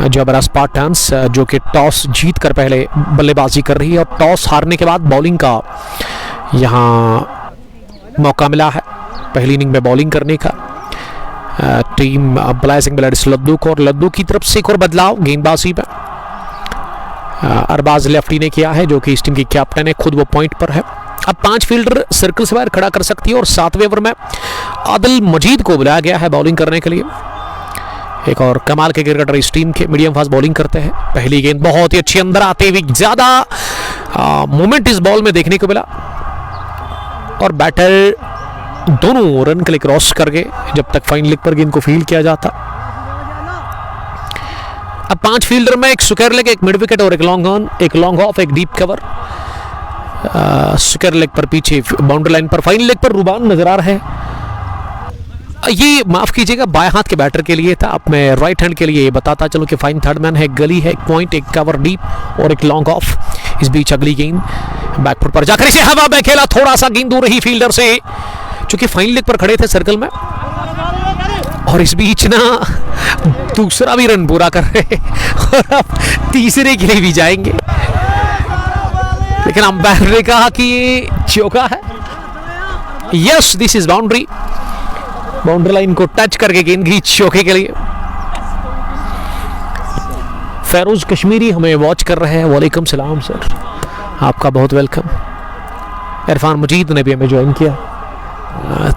जोबरा स्पार्टन्स जो कि टॉस जीत कर पहले बल्लेबाजी कर रही है, और टॉस हारने के बाद बॉलिंग का यहाँ मौका मिला है पहली इनिंग में बॉलिंग करने का। टीम ब्लाइजिंग ब्लड्स लद्दू को, और लद्दू की तरफ से एक और बदलाव गेंदबाजी में अरबाज लेफ्टी ने किया है, जो कि इस टीम की कैप्टन है, खुद वो पॉइंट पर है। अब 5 फील्डर सर्कल से बाहर खड़ा कर सकती है, और 7वें ओवर में आदिल मजीद को बुलाया गया है बॉलिंग करने के लिए। एक और कमाल के क्रिकेटर इस टीम के मीडियम फास्ट बॉलिंग करते हैं। पहली गेंद बहुत ही अच्छी अंदर आते हुए, ज्यादा मोमेंट इस बॉल में देखने को मिला, और बैटर दोनों रन के लिए क्रॉस कर गए जब तक फाइन लेग पर गेंद को फील्ड किया जाता। अब 5 फील्डर में एक स्क्वायर लेग, एक मिड विकेट और एक लॉन्ग ऑन, एक लॉन्ग ऑफ, एक डीप कवर। स्क्वायर लेग पर पीछे बाउंड्री लाइन पर फाइन लेग पर रुबान नजर आ रहा है। ये माफ कीजिएगा बाएं हाथ के बैटर के लिए था, अब मैं राइट हैंड के लिए बताता चलो कि फाइन थर्ड मैन है, गली है, एक पॉइंट, एक कवर डीप और एक लॉन्ग ऑफ। इस बीच अगली गेंद बैकफुट पर जाकर इसे हवा में खेला, थोड़ा सा गेंद दूर रही फील्डर से, चूंकि फाइन लेग पर खड़े थे सर्कल में, और इस बीच ना दूसरा भी रन पूरा कर रहे और अब तीसरे के लिए भी जाएंगे, लेकिन अंपायर ने कहा कि ये चौका है। Yes, this is boundary, boundary line को टच करके गेंद गई चौके के लिए। फैरोज कश्मीरी हमें वॉच कर रहे हैं, वालेकुम सलाम सर, आपका बहुत वेलकम। इरफान मजीद ने भी हमें ज्वाइन किया,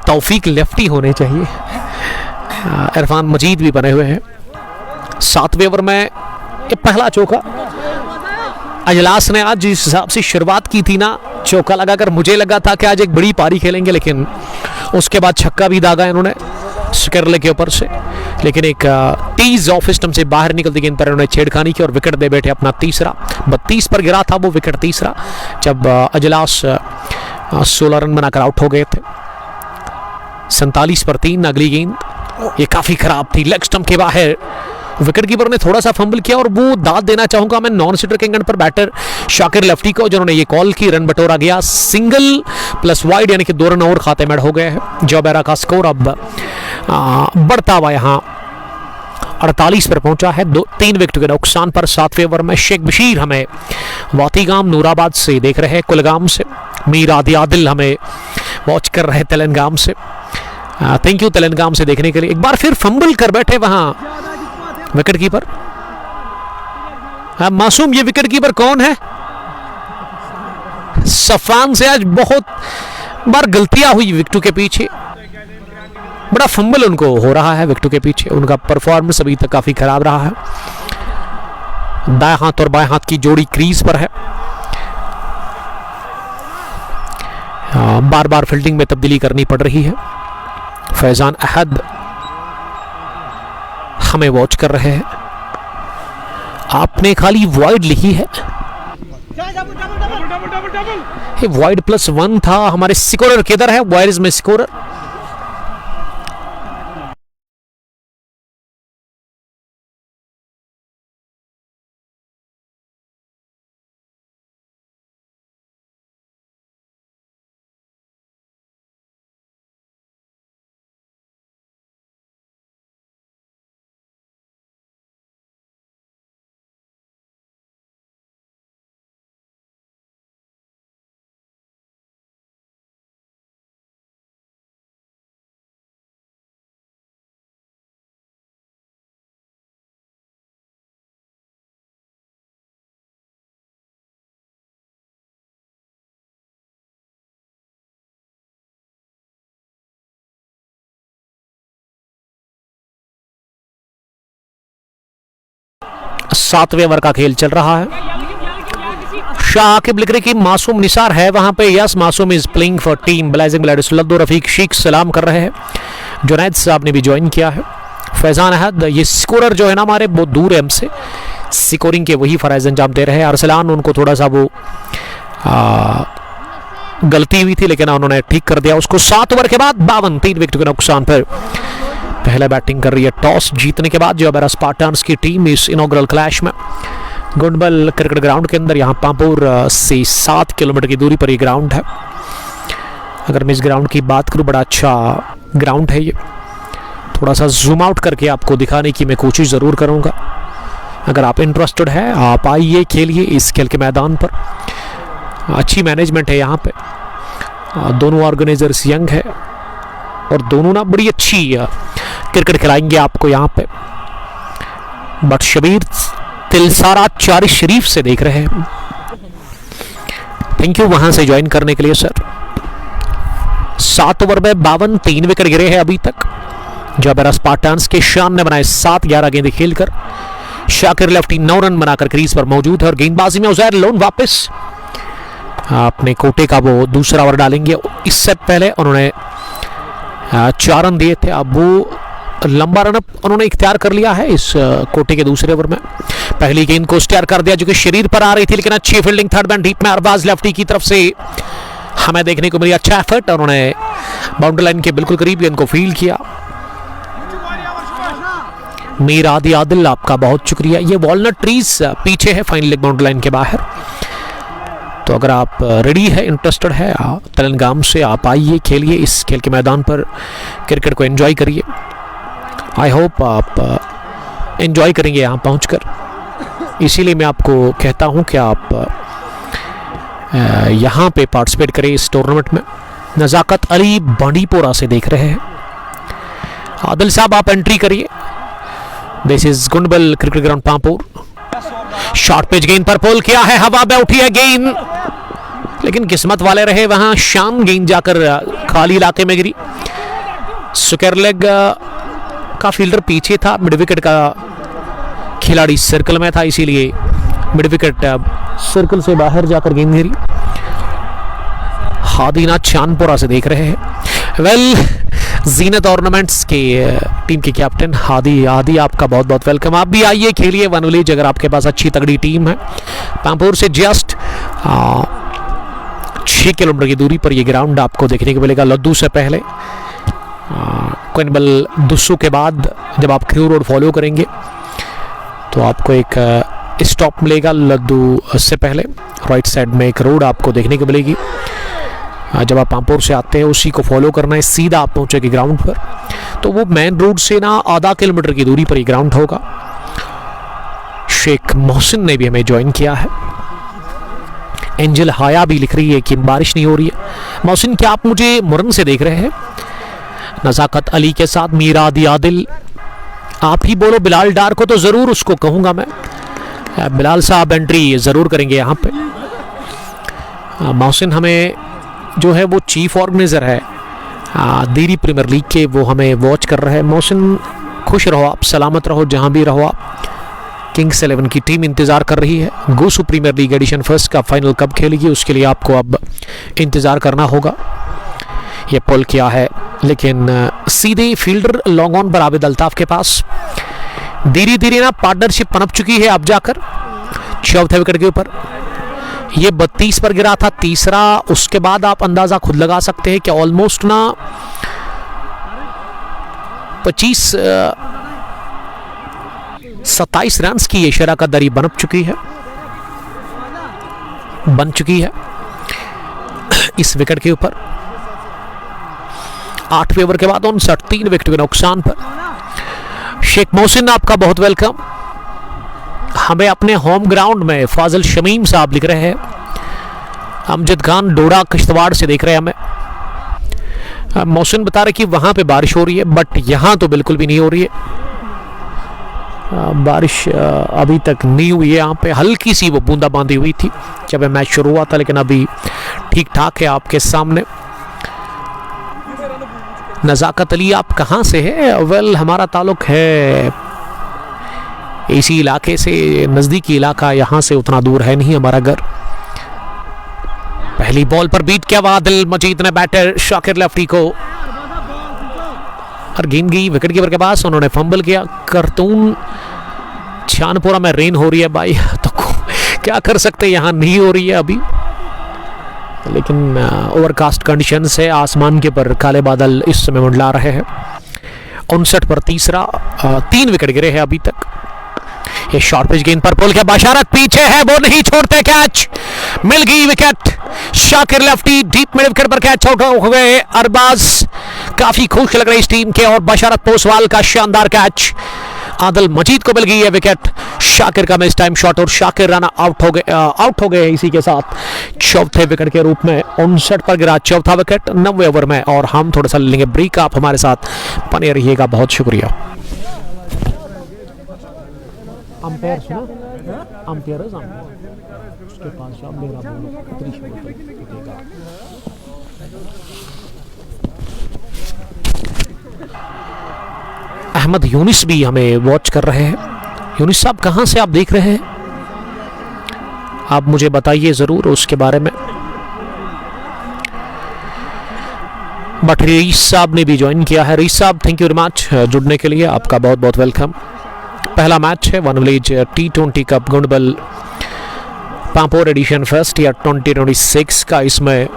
तौफीक लेफ्टी होने चाहिए। इरफान मजीद भी बने हुए हैं। 7वें ओवर में ये पहला चौका अजलास ने आज जिस हिसाब से शुरुआत की थी ना, चौका लगाकर मुझे लगा था कि आज एक बड़ी पारी खेलेंगे, लेकिन उसके बाद छक्का भी दागा इन्होंने स्केरले के ऊपर से, लेकिन एक टीज ऑफ स्टंप से बाहर निकलती गेंद पर इन्होंने छेड़खानी की और विकेट दे बैठे अपना तीसरा। 32 पर गिरा था वो विकेट तीसरा, जब अजलास 16 रन बनाकर आउट हो गए थे। 47 पर 3 अगली गेंद, ये काफी खराब थी, लेग स्टंप के बाहर। विकेट कीपर ने थोड़ा सा फंबल किया, और वो दाद देना चाहूंगा मैं नॉन सिटर के एंड पर बैटर शाकिर लेफ्टी को, जिन्होंने ये कॉल की। रन बटोरा गया, सिंगल प्लस वाइड, यानी कि 2 रन और खाते में हो गए हैं। जोबेरा का स्कोर अब बढ़ता हुआ यहाँ 48 पर पहुंचा है, 3 विकेट के नुकसान पर। 7वें ओवर में शेख बशीर हमें वातीगाम नूराबाद से देख रहे हैं, कुलगाम से। मीर आदि आदिल हमें वॉच कर रहे हैं तेलंगाम से। थैंक यू तेलंगाम से देखने के लिए। एक बार फिर फंबल कर बैठे वहां विकेट कीपर। मासूम, ये विकेट कीपर कौन है? सफान से आज बहुत बार गलतियां हुई विकेटों के पीछे, बड़ा फंबल उनको हो रहा है विकेटों के पीछे। उनका परफॉर्मेंस अभी तक काफी खराब रहा है। दाएं हाथ और बाएं हाथ की जोड़ी क्रीज पर है। बार बार फील्डिंग में तब्दीली करनी पड़ रही है। फैजान अहद हमें वॉच कर रहे हैं। आपने खाली वाइड लिखी है, वाइड +1 था। हमारे स्कोरर किधर है? वायर इज में स्कोरर। 7वें ओवर का खेल चल रहा है। शाकिब लिख रहे कि मासूम निसार है वहां पे। Yes, Masoom is playing for team blazing bladers Ladhoo. Rafiq Sheikh सलाम कर रहे हैं। जुनैद साहब ने भी ज्वाइन किया है। फैजान अहद, ये स्कोरर जो है ना हमारे बहुत दूर है हमसे, स्कोरिंग के वही फराइज अंजाम दे रहे हैं। अरसलान, उनको थोड़ा सा वो गलती हुई थी लेकिन उन्होंने ठीक कर दिया उसको। 7 ओवर के बाद 52, 3 विकेट के नुकसान पर पहले बैटिंग कर रही है टॉस जीतने के बाद जो बेरा स्पार्टन्स की टीम इस इनॉग्रल क्लैश में। गुंडबल क्रिकेट ग्राउंड के अंदर, यहाँ पांपोर से 7 किलोमीटर की दूरी पर ये ग्राउंड है। अगर मैं इस ग्राउंड की बात करूँ, बड़ा अच्छा ग्राउंड है ये। थोड़ा सा जूम आउट करके आपको दिखाने की मैं कोशिश ज़रूर करूँगा। अगर आप इंटरेस्टेड है आप आइए, खेलिए इस खेल के मैदान पर। अच्छी मैनेजमेंट है यहाँ पे। दोनों ऑर्गेनाइजर्स यंग है और दोनों ना बड़ी अच्छी क्रिकेट खिलाएंगे आपको यहाँ पे। बट शबीर तिलसारा चारी शरीफ से देख रहे हैं। थैंक यू वहां से ज्वाइन करने के लिए सर। 7 ओवर में 52, 3 विकेट गिरे हैं अभी तक। जबरा स्पार्टन्स के शान ने बनाए 7-11 गेंदें खेलकर। शाकिर लेफ्टी 9 रन बनाकर क्रीज पर मौजूद है और गेंदबाजी में उजैर लोन वापस अपने कोटे का वो दूसरा ओवर डालेंगे। इससे पहले उन्होंने 4 रन दिए थे, अब वो लंबा रनअप उन्होंने इख्तियार कर लिया है इस कोटे के दूसरे ओवर में। पहली गेंद को स्टेयर कर दिया जो कि शरीर पर आ रही थी, लेकिन अच्छी फील्डिंग थर्ड मैन डीप में अरबाज लेफ्टी की तरफ से हमें देखने को मिली। अच्छा एफर्ट, उन्होंने बाउंड्री लाइन के बिल्कुल करीब गेंद को फील्ड किया। मीर आदि आदिल, आपका बहुत शुक्रिया। ये वॉलनट ट्रीज पीछे है फाइनल लेग बाउंड्री लाइन के बाहर। तो अगर आप रेडी है, इंटरेस्टेड है, तेलंगाम से आप आइए, खेलिए इस खेल के मैदान पर, क्रिकेट को एंजॉय करिए। आई होप आप एंजॉय करेंगे यहाँ पहुँचकर। इसीलिए मैं आपको कहता हूँ कि आप यहाँ पे पार्टिसिपेट करें इस टूर्नामेंट में। नज़ाकत अली बांडीपोरा से देख रहे हैं। आदिल साहब आप एंट्री करिए। This is Gundbal cricket ground Pampore. Short pitch गेंद पर पुल किया है, हवा में उठी है गेंद, लेकिन किस्मत वाले रहे वहां। शान गेंद जाकर खाली इलाके में गिरी। स्क्वायर लेग का फील्डर पीछे था, मिड विकेट का खिलाड़ी सर्कल में था, इसीलिए मिड विकेट सर्कल से बाहर जाकर गेंद गिरी। हादीनाथ चांदपुरा से देख रहे हैं। वेल, जीनत ऑर्नामेंट्स के टीम के कैप्टन हादी आपका बहुत बहुत वेलकम। आप भी आइए, खेलिए वन विलेज अगर आपके पास अच्छी तगड़ी टीम है। पांपोर से जस्ट 6 किलोमीटर की दूरी पर यह ग्राउंड आपको देखने को मिलेगा। लद्दू से पहले क्विनबल दुस्सू के बाद जब आप क्रू रोड फॉलो करेंगे तो आपको एक स्टॉप मिलेगा। लद्दू से पहले राइट साइड में एक रोड आपको देखने को मिलेगी। जब आप पांपोर से आते हैं उसी को फॉलो करना है, सीधा आप पहुंचेंगे ग्राउंड पर। तो वो मेन रोड से ना आधा किलोमीटर की दूरी पर ही ग्राउंड होगा। शेख मोहसिन ने भी हमें ज्वाइन किया है। एंजल हाया भी लिख रही है कि बारिश नहीं हो रही है। मोहसिन, क्या आप मुझे मुरन से देख रहे हैं? नज़ाकत अली के साथ मीरा आदिल, आप ही बोलो। बिलाल डार को तो ज़रूर उसको कहूँगा मैं। बिलाल साहब एंट्री ज़रूर करेंगे यहाँ पे। मोहसिन हमें जो है वो चीफ ऑर्गेनाइजर है दीरी प्रीमियर लीग के, वो हमें वॉच कर रहे हैं। मोहसिन, खुश रहो आप, सलामत रहो जहाँ भी रहो आप। किंग्स 11 की टीम इंतज़ार कर रही है। गोसू प्रीमियर लीग एडिशन फर्स्ट का फाइनल कब खेलेगी उसके लिए आपको अब इंतज़ार करना होगा। ये पुल किया है लेकिन सीधे फील्डर लॉन्ग ऑन पर आबिद अल्ताफ के पास। धीरे धीरे ना पार्टनरशिप पनप चुकी है अब जाकर। चौथे विकेट के ऊपर ये 32 पर गिरा था तीसरा। उसके बाद आप अंदाजा खुद लगा सकते हैं कि ऑलमोस्ट ना 27 रन की ये शरह का दरी बन चुकी है इस विकेट के ऊपर। 8वें ओवर के बाद 59 विकेट के नुकसान पर। शेख मोहसिन, आपका बहुत वेलकम। हमें अपने होम ग्राउंड में फाजिल शमीम साहब लिख रहे हैं। अमजद खान डोडा किश्तवाड़ से देख रहे हैं हमें। मौसम बता रहे कि वहां पे बारिश हो रही है, बट यहां तो बिल्कुल भी नहीं हो रही है बारिश। अभी तक नहीं हुई है यहाँ पे। हल्की सी वो बूंदाबांदी हुई थी जब मैच शुरू हुआ था, लेकिन अभी ठीक ठाक है आपके सामने। नज़ाकत अली, आप कहाँ से है? वेल, हमारा ताल्लुक है इसी इलाके से, नजदीकी इलाका, यहां से उतना दूर है नहीं हमारा घर। पहली बॉल पर बीट किया आदिल मजीद ने बैटर शाकिर लेफ्टी को, और गेंद गई विकेट कीपर के पास, उन्होंने फंबल किया। करतून छानपुरा में रेन हो रही है भाई, तो क्या कर सकते, यहां नहीं हो रही है अभी, लेकिन ओवरकास्ट कंडीशन से आसमान के पर काले बादल इस समय मंडला रहे हैं। 59 पर तीसरा, 3 विकेट गिरे हैं अभी तक। ये शॉर्ट पिच गेंद पर पुल किया, बशारत पीछे है, वो नहीं छोड़ते, कैच मिल गई wicket. Shakir lefty deep mid wicket पर कैच आउट हो गए। अरबाज काफी खुश लग रही इस टीम के, और बशारत पोसवाल का शानदार कैच, आदिल मजीद को मिल गई है विकेट। शाकिर का मिस टाइम शॉट, और शाकिर राना आउट हो गए इसी के साथ चौथे विकेट के रूप में। 59 पर गिरा चौथा विकेट 90 ओवर में, और हम थोड़ा सा लेंगे ब्रेक। आप हमारे साथ बने रहिएगा, बहुत शुक्रिया। अंपायर सुना, अंपायर उसके पास जाओ, मेरा अहमद यूनिस भी हमें वॉच कर रहे हैं। यूनिस साहब कहां से आप देख रहे हैं, आप मुझे बताइए जरूर उसके बारे में। बट रईस साहब ने भी ज्वाइन किया है। रईस साहब थैंक यू वेरी मच जुड़ने के लिए, आपका बहुत बहुत वेलकम। पहला मैच है one village T20 cup Gundbal Pampore edition first year 2026 का। इसमें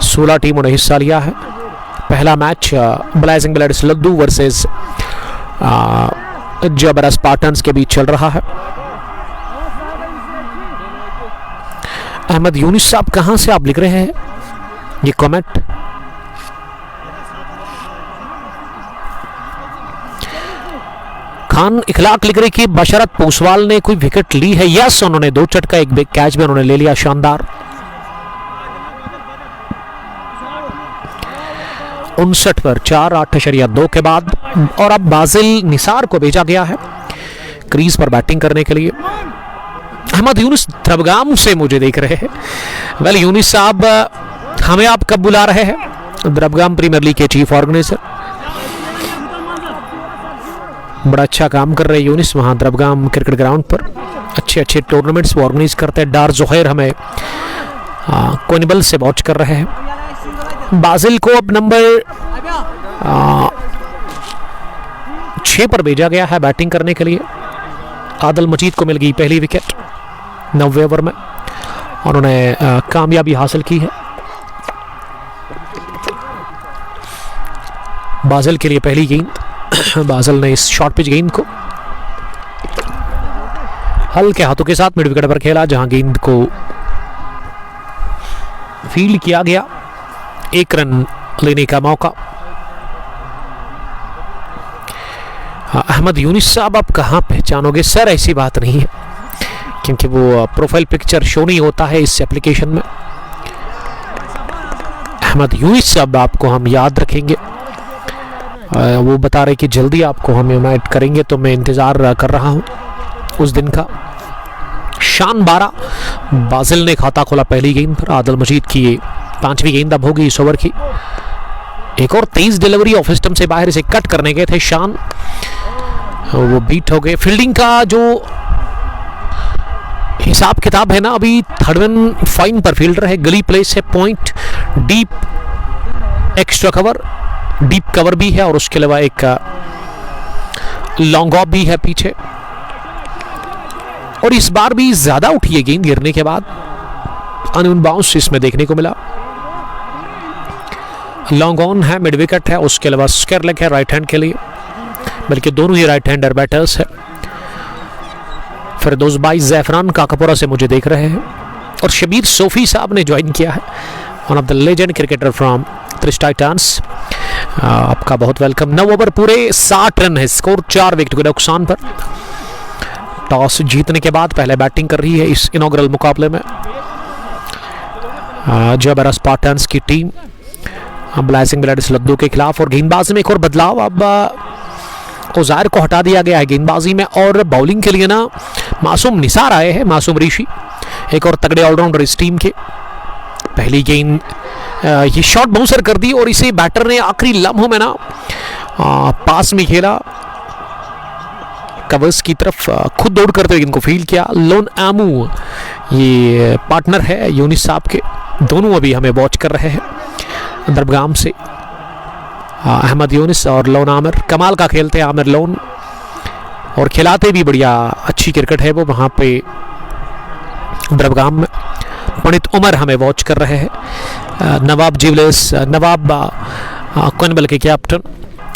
16 टीमों ने हिस्सा लिया है। पहला मैच ब्लेजिंग ब्लड्स लद्दू वर्सेस जबरा स्पार्टन्स के बीच चल रहा है। अहमद यूनिस साहब कहां से आप लिख रहे हैं ये कमेंट? खान इखलाक लिख रहे कि बशरत पोसवाल ने कोई विकेट ली है। यस, उन्होंने 2 चटका 1 बिग कैच भी उन्होंने ले लिया, शानदार। 59 पर 4 8.2 के बाद, और अब बाजिल निसार को भेजा गया है क्रीज पर बैटिंग करने के लिए। अहमद यूनिस द्रबगाम से मुझे देख रहे हैं। वेल यूनिस साहब, हमें आप कब बुला रहे हैं? द्रबगाम प्रीमियर लीग के चीफ ऑर्गेनाइजर, बड़ा अच्छा काम कर रहे हैं यूनिस वहाँ द्रबगाम क्रिकेट ग्राउंड पर। अच्छे अच्छे टूर्नामेंट्स वो ऑर्गेनाइज करते हैं। डार जोहैर हमें कोनिबल से वॉच कर रहे हैं। बाजिल को अब नंबर 6 पर भेजा गया है बैटिंग करने के लिए। आदिल मजीद को मिल गई पहली विकेट 90 ओवर में, उन्होंने कामयाबी हासिल की है। बाजिल के लिए पहली गेंद, बाजिल ने इस शॉर्ट पिच गेंद को हल्के हाथों के साथ मिड विकेट पर खेला, जहां गेंद को फील्ड किया गया। 1 रन लेने का मौका। अहमद यूनिस साहब आप कहां पहचानोगे? सर ऐसी बात नहीं है, क्योंकि वो प्रोफाइल पिक्चर शो नहीं होता है इस एप्लीकेशन में। अहमद यूनिस साहब आपको हम याद रखेंगे। वो बता रहे कि जल्दी आपको हम इनवाइट करेंगे, तो मैं इंतजार कर रहा हूं उस दिन का। शान 12, बाजिल ने खाता खोला पहली गेंद पर। आदिल मजीद की 5वीं गेंद अब होगी इस ओवर की। एक और तेज डिलीवरी ऑफ स्टंप से बाहर, इसे कट करने गए थे शान, वो बीट हो गए। फील्डिंग का जो हिसाब किताब है ना, अभी 3rd फाइन पर फील्डर है, गली प्लेस है, point, deep extra cover, deep cover भी है, और उसके अलावा एक लॉन्ग ऑफ भी है पीछे। और इस बार भी ज्यादा उठी है गेंद गिरने के बाद, अनउन बाउंस इसमें देखने को मिला। लॉन्ग ऑन है, मिड विकेट है, उसके अलावा स्क्वायर लेग है राइट हैंड के लिए, बल्कि दोनों ही राइट हैंडर बैटर्स है। फिरदौस भाई जैफरान काकापुरा से मुझे देख रहे हैं, और शबीर सोफी साहब ने ज्वाइन किया है, one of the legend cricketer from Trish titans. आपका बहुत वेलकम। 9 ओवर पूरे 60 रन है स्कोर, 4 विकेट के नुकसान पर। टॉस जीतने के बाद पहले बैटिंग कर रही है इस इनॉग्रल मुकाबले में जबरा स्पार्टन्स की टीम ब्लेजिंग ब्लड्स लद्दू के खिलाफ। और गेंदबाजी में एक और बदलाव, अब उज़ैर को हटा दिया गया है गेंदबाजी में, और बॉलिंग के लिए ना मासूम निसार आए हैं, मासूम ऋषि, एक और तगड़े ऑलराउंडर इस टीम के। पहली गेंद ये शॉट बाउंसर कर दी, और इसे बैटर ने आखिरी लम्हों में ना पास में खेला, कवर्स की तरफ खुद दौड़ करते हुए इनको फील किया। लोन आमू ये पार्टनर है यूनिस साहब के, दोनों अभी हमें वॉच कर रहे हैं दरबगाम से। अहमद यूनिस और लोन आमिर कमाल का खेलते हैं आमिर लोन, और खिलाते भी बढ़िया अच्छी क्रिकेट है वो वहाँ पे दरबगाम में। पंडित उमर हमें वॉच कर रहे हैं। नवाब जिवलेस, नवाब कनबल के कैप्टन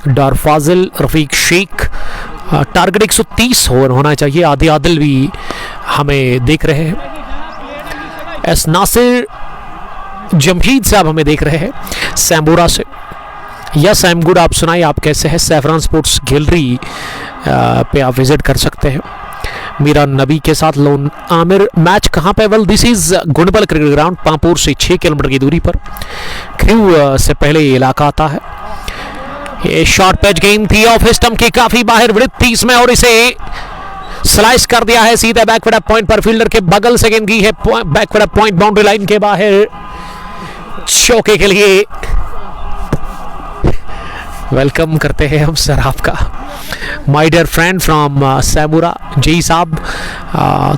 डार फाजिल, रफीक शेख। टारगेट 130 होना चाहिए। आदि आदिल भी हमें देख रहे हैं। एस नासिर जमशीद साहब हमें देख रहे हैं सैम्बूरा से। या सैम गुड, आप सुनाइए आप कैसे हैं? सैफरान स्पोर्ट्स गैलरी पे आप विजिट कर सकते हैं। मीरा नबी के साथ लोन आमिर। मैच कहाँ पे? Well this is Gundbal cricket ground, Pampore से 6 किलोमीटर की दूरी पर। क्रू से पहले ये इलाका आता है। ये शॉर्ट पैच गेम थी, ऑफ स्टंप की काफी बाहर वृत्त थी इसमें, और इसे स्लाइस कर दिया है सीधे बैकवर्ड पॉइंट पर। फील्डर के बगल से गेंद की है बैकवर्ड पॉइंट, बाउंड्री लाइन के बाहर चौके के लिए। वेलकम करते हैं हम सर आपका, माय डियर फ्रेंड फ्रॉम सैमुरा, जी साहब,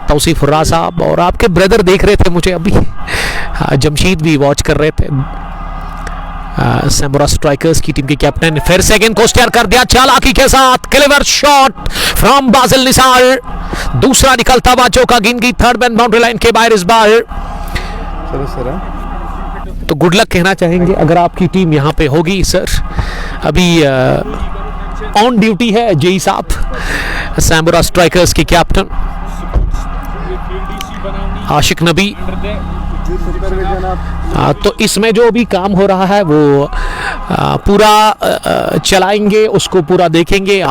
तौसीफ हुर्रा साहब, और आपके ब्रदर देख रहे थे मुझे अभी, जमशीद भी वॉच कर रहे थे। सैमुरा स्ट्राइकर्स की टीम के कैप्टन फिर सेकंड को स्टेयर कर दिया चालाकी के साथ। क्लेवर शॉट फ्रॉम बाजिल निसार, दूसरा निकलता हुआ चौका, गेंद की थर्ड मैन बाउंड्री लाइन के बाहर इस बार। तो गुड लक कहना चाहेंगे अगर आपकी टीम यहाँ पे होगी सर। अभी ऑन ड्यूटी है जेई साहब, सैमुरा स्ट्राइकर्स के कैप्टन आशिक नबी। तो इसमें जो भी काम हो रहा है वो पूरा चलाएंगे, उसको पूरा देखेंगे।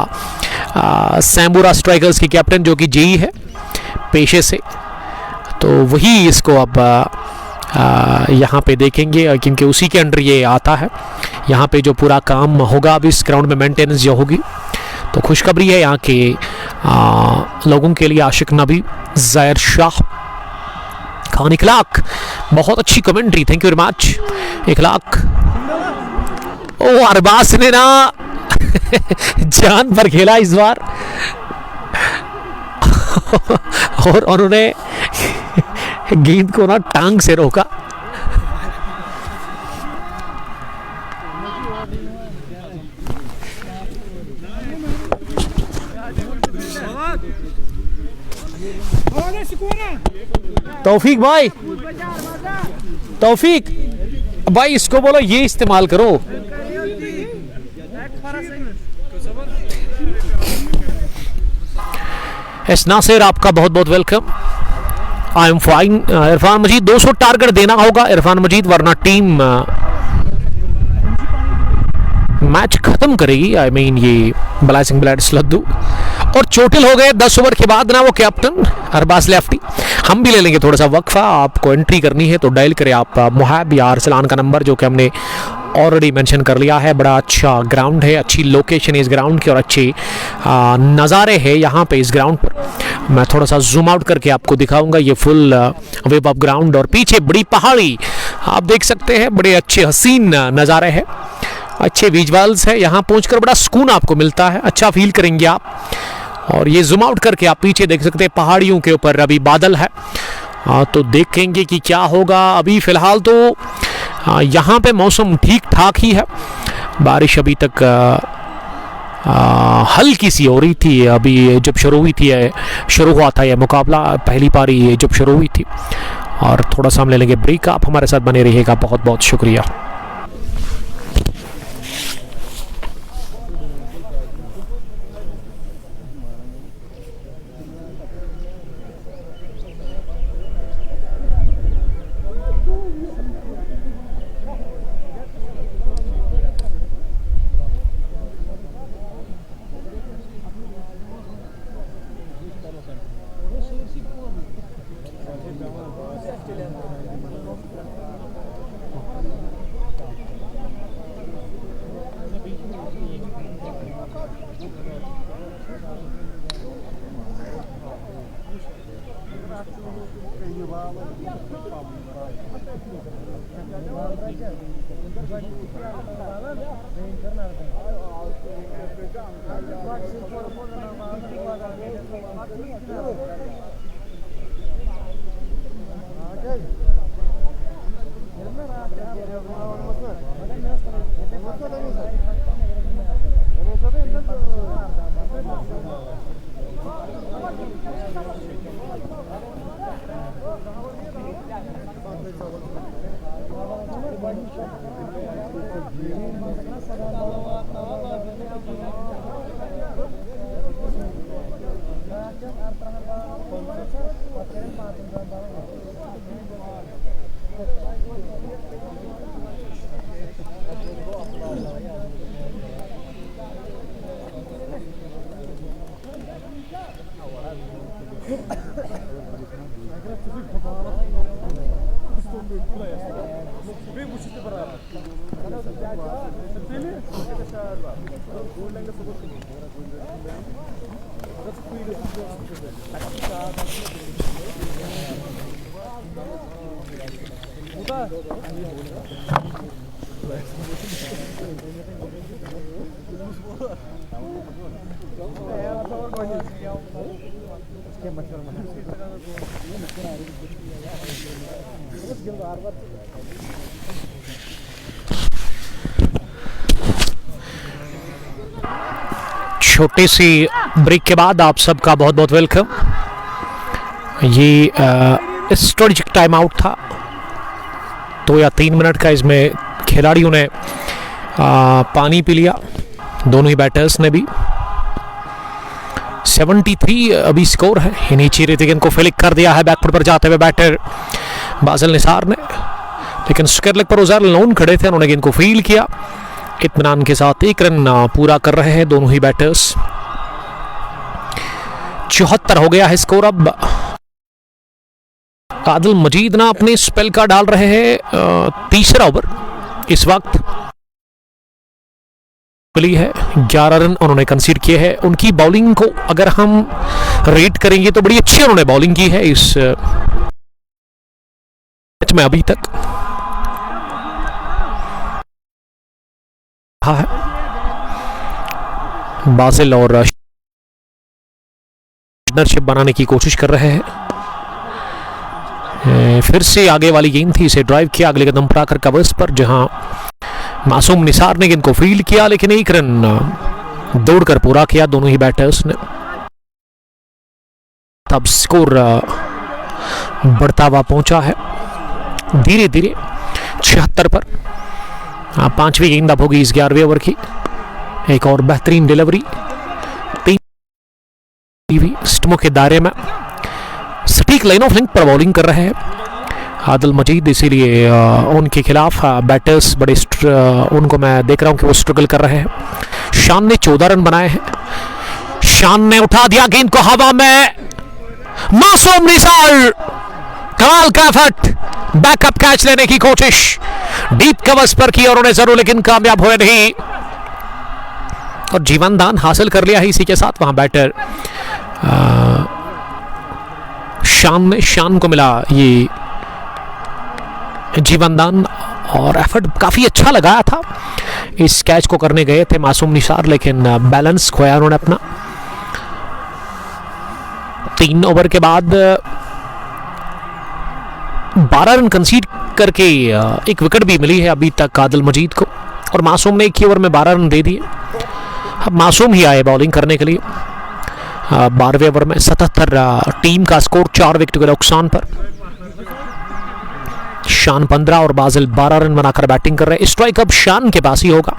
सैमुरा स्ट्राइकर्स के कैप्टन जो कि जेई है पेशे से, तो वही इसको अब यहाँ पे देखेंगे, क्योंकि उसी के अंडर ये आता है। यहाँ पे जो पूरा काम होगा अब इस ग्राउंड में मेंटेनेंस जो होगी, तो खुशखबरी है यहाँ के लोगों के लिए। आशिक नबी, ज़ाहिर शाह, खान इखलाक, बहुत अच्छी commentary, thank you very much Ikhlaq. ओ अरबाज ने ना जान पर खेला इस बार और उन्होंने गेंद को ना टांग से रोका। तौफीक भाई, तौफीक भाई, इसको बोलो ये इस्तेमाल करो। एस नासिर, आपका बहुत बहुत welcome. I am fine. Irfan Majeed, 200 target देना होगा इरफान मजीद, वरना टीम मैच खत्म करेगी। आई मीन ये ब्लाइसिंग ब्लैड्स लद्दू और चोटिल हो गए 10 ओवर के बाद ना वो कैप्टन अरबाज लेफ्टी। हम भी ले लेंगे थोड़ा सा वक्फा। आपको एंट्री करनी है तो डायल करें आप मुहाब या अरसलान का नंबर, जो कि हमने ऑलरेडी मेंशन कर लिया है। बड़ा अच्छा ग्राउंड है, अच्छी लोकेशन है इस ग्राउंड की और अच्छे नज़ारे हैं यहाँ पे इस ग्राउंड पर। मैं थोड़ा सा जूम आउट करके आपको दिखाऊंगा ये फुल वेब ऑफ ग्राउंड, और पीछे बड़ी पहाड़ी आप देख सकते हैं, बड़े अच्छे हसीन नज़ारे हैं, अच्छे विजुअल्स है। यहाँ पहुँचकर बड़ा सुकून आपको मिलता है, अच्छा फील करेंगे आप। और ये जूम आउट करके आप पीछे देख सकते हैं पहाड़ियों के ऊपर अभी बादल है, तो देखेंगे कि क्या होगा। अभी फ़िलहाल तो यहाँ पे मौसम ठीक ठाक ही है, बारिश अभी तक हल्की सी हो रही थी। अभी जब शुरू हुआ था यह मुकाबला, पहली पारी जब शुरू हुई थी। और थोड़ा सा हम ले लेंगे ब्रेक, आप हमारे साथ बने रहिएगा, बहुत बहुत शुक्रिया। छोटी सी ब्रेक के बाद आप सबका बहुत बहुत वेलकम। ये स्ट्रेटेजिक टाइम आउट था, 2 या 3 मिनट का। इसमें खिलाड़ियों ने पानी पी लिया, दोनों ही बैटर्स ने भी। 73 अभी स्कोर है। इन्हीं चीरे गेंद को फिलिक कर दिया है बैकफुट पर जाते हुए बैटर बाजिल निसार ने, लेकिन स्क्वायर लेग पर उज़ैर लोन खड़े थे, उन्होंने गेंद को फील्ड किया। इत्मीनान के साथ 1 रन पूरा कर रहे हैं दोनों ही बैटर्स। 74 हो गया है स्कोर। अब आदिल मजीद ना अपने स्पेल का डाल रहे हैं तीसरा ओवर इस वक्त। मिली है 11 रन उन्होंने कंसीड किए हैं। उनकी बॉलिंग को अगर हम रेट करेंगे तो बड़ी अच्छी उन्होंने बॉलिंग की है इस मैच में अभी तक। है बाजिल और पार्टनरशिप बनाने की कोशिश कर रहे हैं। फिर से आगे वाली गेंद थी, इसे ड्राइव किया अगले कदम पर आकर कवर्स पर, जहां मासूम निसार ने गेंद को फील्ड किया, लेकिन 1 रन दौड़कर पूरा किया दोनों ही बैटर्स ने। तब स्कोर बढ़ता हुआ पहुंचा है धीरे धीरे 76 पर। 5वीं गेंद अब होगी इस 11वें ओवर की। एक और बेहतरीन डिलीवरी, 3 स्टम्पों के दायरे में सटीक लाइन ऑफ लिंक पर बॉलिंग कर रहे हैं आदिल मजीद, इसीलिए उनके खिलाफ बैटर्स बड़े उनको मैं देख रहा हूं कि वो स्ट्रगल कर रहे हैं। शान ने 14 रन बनाए हैं। शान ने उठा दिया गेंद को हवा में, मासूम निसार कमाल का एफर्ट, बैकअप कैच लेने की कोशिश डीप कवर्स पर की और उन्हें जरूर, लेकिन कामयाब हुए नहीं और जीवन दान हासिल कर लिया है। इसी के साथ वहां बैटर शान को मिला ये जीवन दान और एफर्ट काफी अच्छा लगाया था। इस कैच को करने गए थे मासूम निसार, लेकिन बैलेंस खोया उन्होंने अपना। 3 ओवर के बाद 12 रन कंसीड करके 1 विकेट भी मिली है अभी तक आदिल मजीद को, और मासूम ने 1 ही ओवर में 12 रन दे दिए। अब मासूम ही आए बॉलिंग करने के लिए। 12वें ओवर में 77 टीम का स्कोर 4 विकेट के नुकसान पर। शान 15 और बाजिल 12 रन बनाकर बैटिंग कर रहे हैं। स्ट्राइक अब शान के पास ही होगा।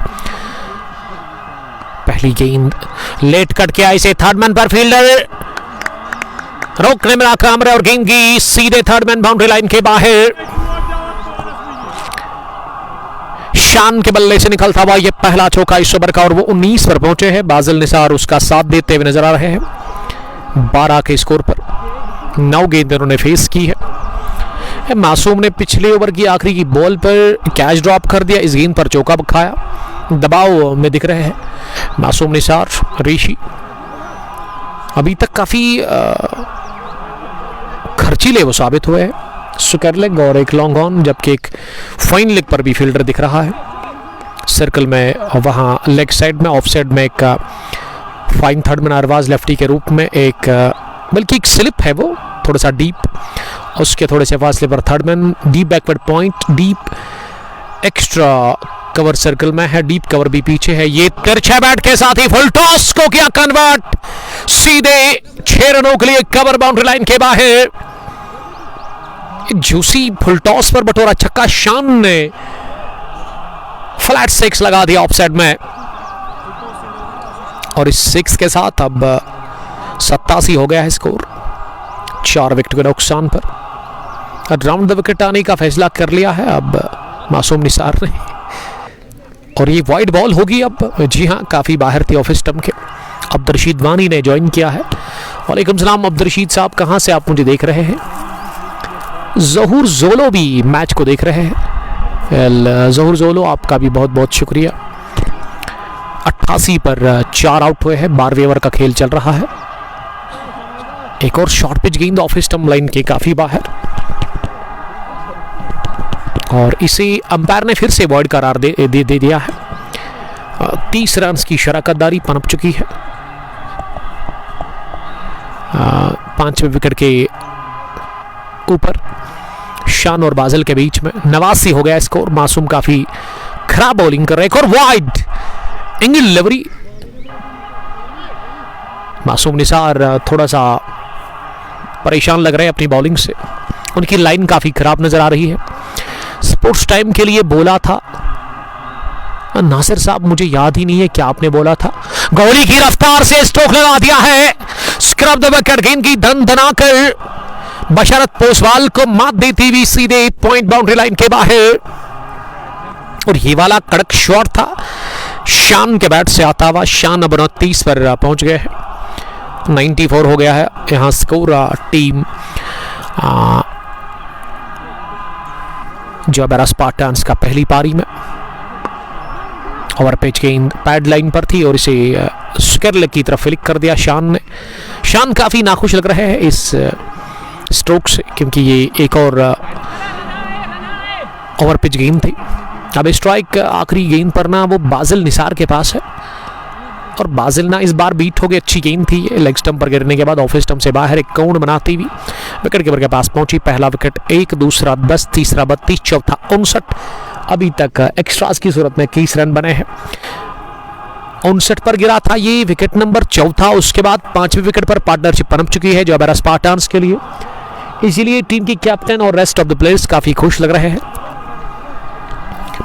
पहली गेंद लेट कट के आई से थर्ड मैन पर फील्डर रोकने में नाकाम रहे और गेंद की सीधे थर्ड मैन बाउंड्री लाइन के बाहर। शान के बल्ले से निकलता हुआ यह पहला चौका इस ओवर का और वो 19 पर पहुंचे हैं। बाजिल निसार उसका साथ देते हुए नजर आ रहे हैं 12 के स्कोर पर। 9 गेंद उन्होंने फेस की है। मासूम ने पिछले ओवर की आखिरी की बॉल पर कैच ड्रॉप कर दिया, इस गेंद पर चौका खाया। दबाव में दिख रहे हैं मासूम निसार, ऋषि अभी तक काफी खर्चीले वो साबित हुए हैं। स्क्वायर लेग और एक लॉन्ग ऑन, जबकि एक फाइन लेग पर भी फील्डर दिख रहा है सर्कल में। वहां लेग साइड में ऑफ साइड में एक फाइन थर्ड में अरबाज लेफ्टी के रूप में, एक बल्कि एक स्लिप है वो थोड़ा सा डीप, उसके थोड़े से फासले पर third man, deep backward point, deep extra cover circle में है, डीप कवर भी पीछे है। ये तिरछे बैट के साथ ही फुल टॉस को किया कन्वर्ट, सीधे 6 रनों के लिए कवर बाउंड्री लाइन के बाहर। जूसी फुल टॉस पर बटोरा छक्का, शान ने फ्लैट 6 लगा दिया ऑफ साइड में, और इस 6 के साथ अब 87 हो गया है स्कोर, 4 विकेट के नुकसान पर। राउंड द विकेट आने का फैसला कर लिया है अब मासूम निसार ने, और ये वाइड बॉल होगी अब। जी हाँ, काफी बाहर थी ऑफ स्टंप के। अब्दुल रशीद वानी ने ज्वाइन किया है। वालेकुम सलाम अब्दुल रशीद साहब, कहां से आप मुझे देख रहे हैं? जहूर जोलो भी मैच को देख रहे हैं। जहूर जोलो, आपका भी बहुत बहुत शुक्रिया। 88 पर 4 आउट हुए हैं, 12वें ओवर का खेल चल रहा है। एक और शॉर्ट पिच गेंद ऑफ स्टंप लाइन के काफी बाहर, और इसे अंपायर ने फिर से वॉइड करार दे दिया है। 30 रन की शराकतदारी पनप चुकी है। 5वें विकेट के ऊपर शान और बाजल के बीच में 89 हो गया स्कोर। मासूम काफी खराब बॉलिंग कर रहे हैं, और वाइड एंगल डिलीवरी। मासूम निसार थोड़ा सा परेशान लग रहे हैं अपनी बॉलिंग से, उनकी लाइन काफी खराब नजर आ रही है। स्पोर्ट्स टाइम के लिए बोला था नासिर साहब, मुझे याद ही नहीं है क्या आपने बोला था। गोली की रफ्तार से स्ट्रोक लगा दिया है, स्क्रब द विकेट, गेंद की धन धनाकर बशरत पोसवाल को मात देती हुई सीधे पॉइंट बाउंड्री लाइन के बाहर। और ये वाला कड़क शॉट था शान के बैट से आता हुआ। शान अब 29 पर पहुंच गए हैं, 94 हो गया है यहां स्कोर। टीम जोबेरा स्पार्टन्स का पहली पारी में ओवर पिच गेंद पैड लाइन पर थी, और इसे स्क्वायर लेग की तरफ फ्लिक कर दिया शान ने। शान काफी नाखुश लग रहे हैं इस स्ट्रोक से, क्योंकि ये एक और ओवर पिच गेंद थी। अब स्ट्राइक आखिरी गेंद पर ना वो बाजिल निसार के पास है, और बाजिल ना इस बार बीट हो गई। अच्छी गेंद थी, लेग स्टंप पर गिरने के बाद ऑफ स्टंप से बाहर एक कोण बनाती हुई विकेट कीपर के पास पहुंची। पहला विकेट 1, दूसरा 10, तीसरा 32, चौथा 59। अभी तक एक्स्ट्रास की सूरत में 21 रन बने हैं। 59 पर गिरा था ये विकेट नंबर 4था। उसके बाद 5वें विकेट पर पार्टनरशिप पनप चुकी है जोबेरा स्पार्टन्स के लिए, इसीलिए टीम की कैप्टन और रेस्ट ऑफ द प्लेयर्स काफी खुश लग रहे हैं।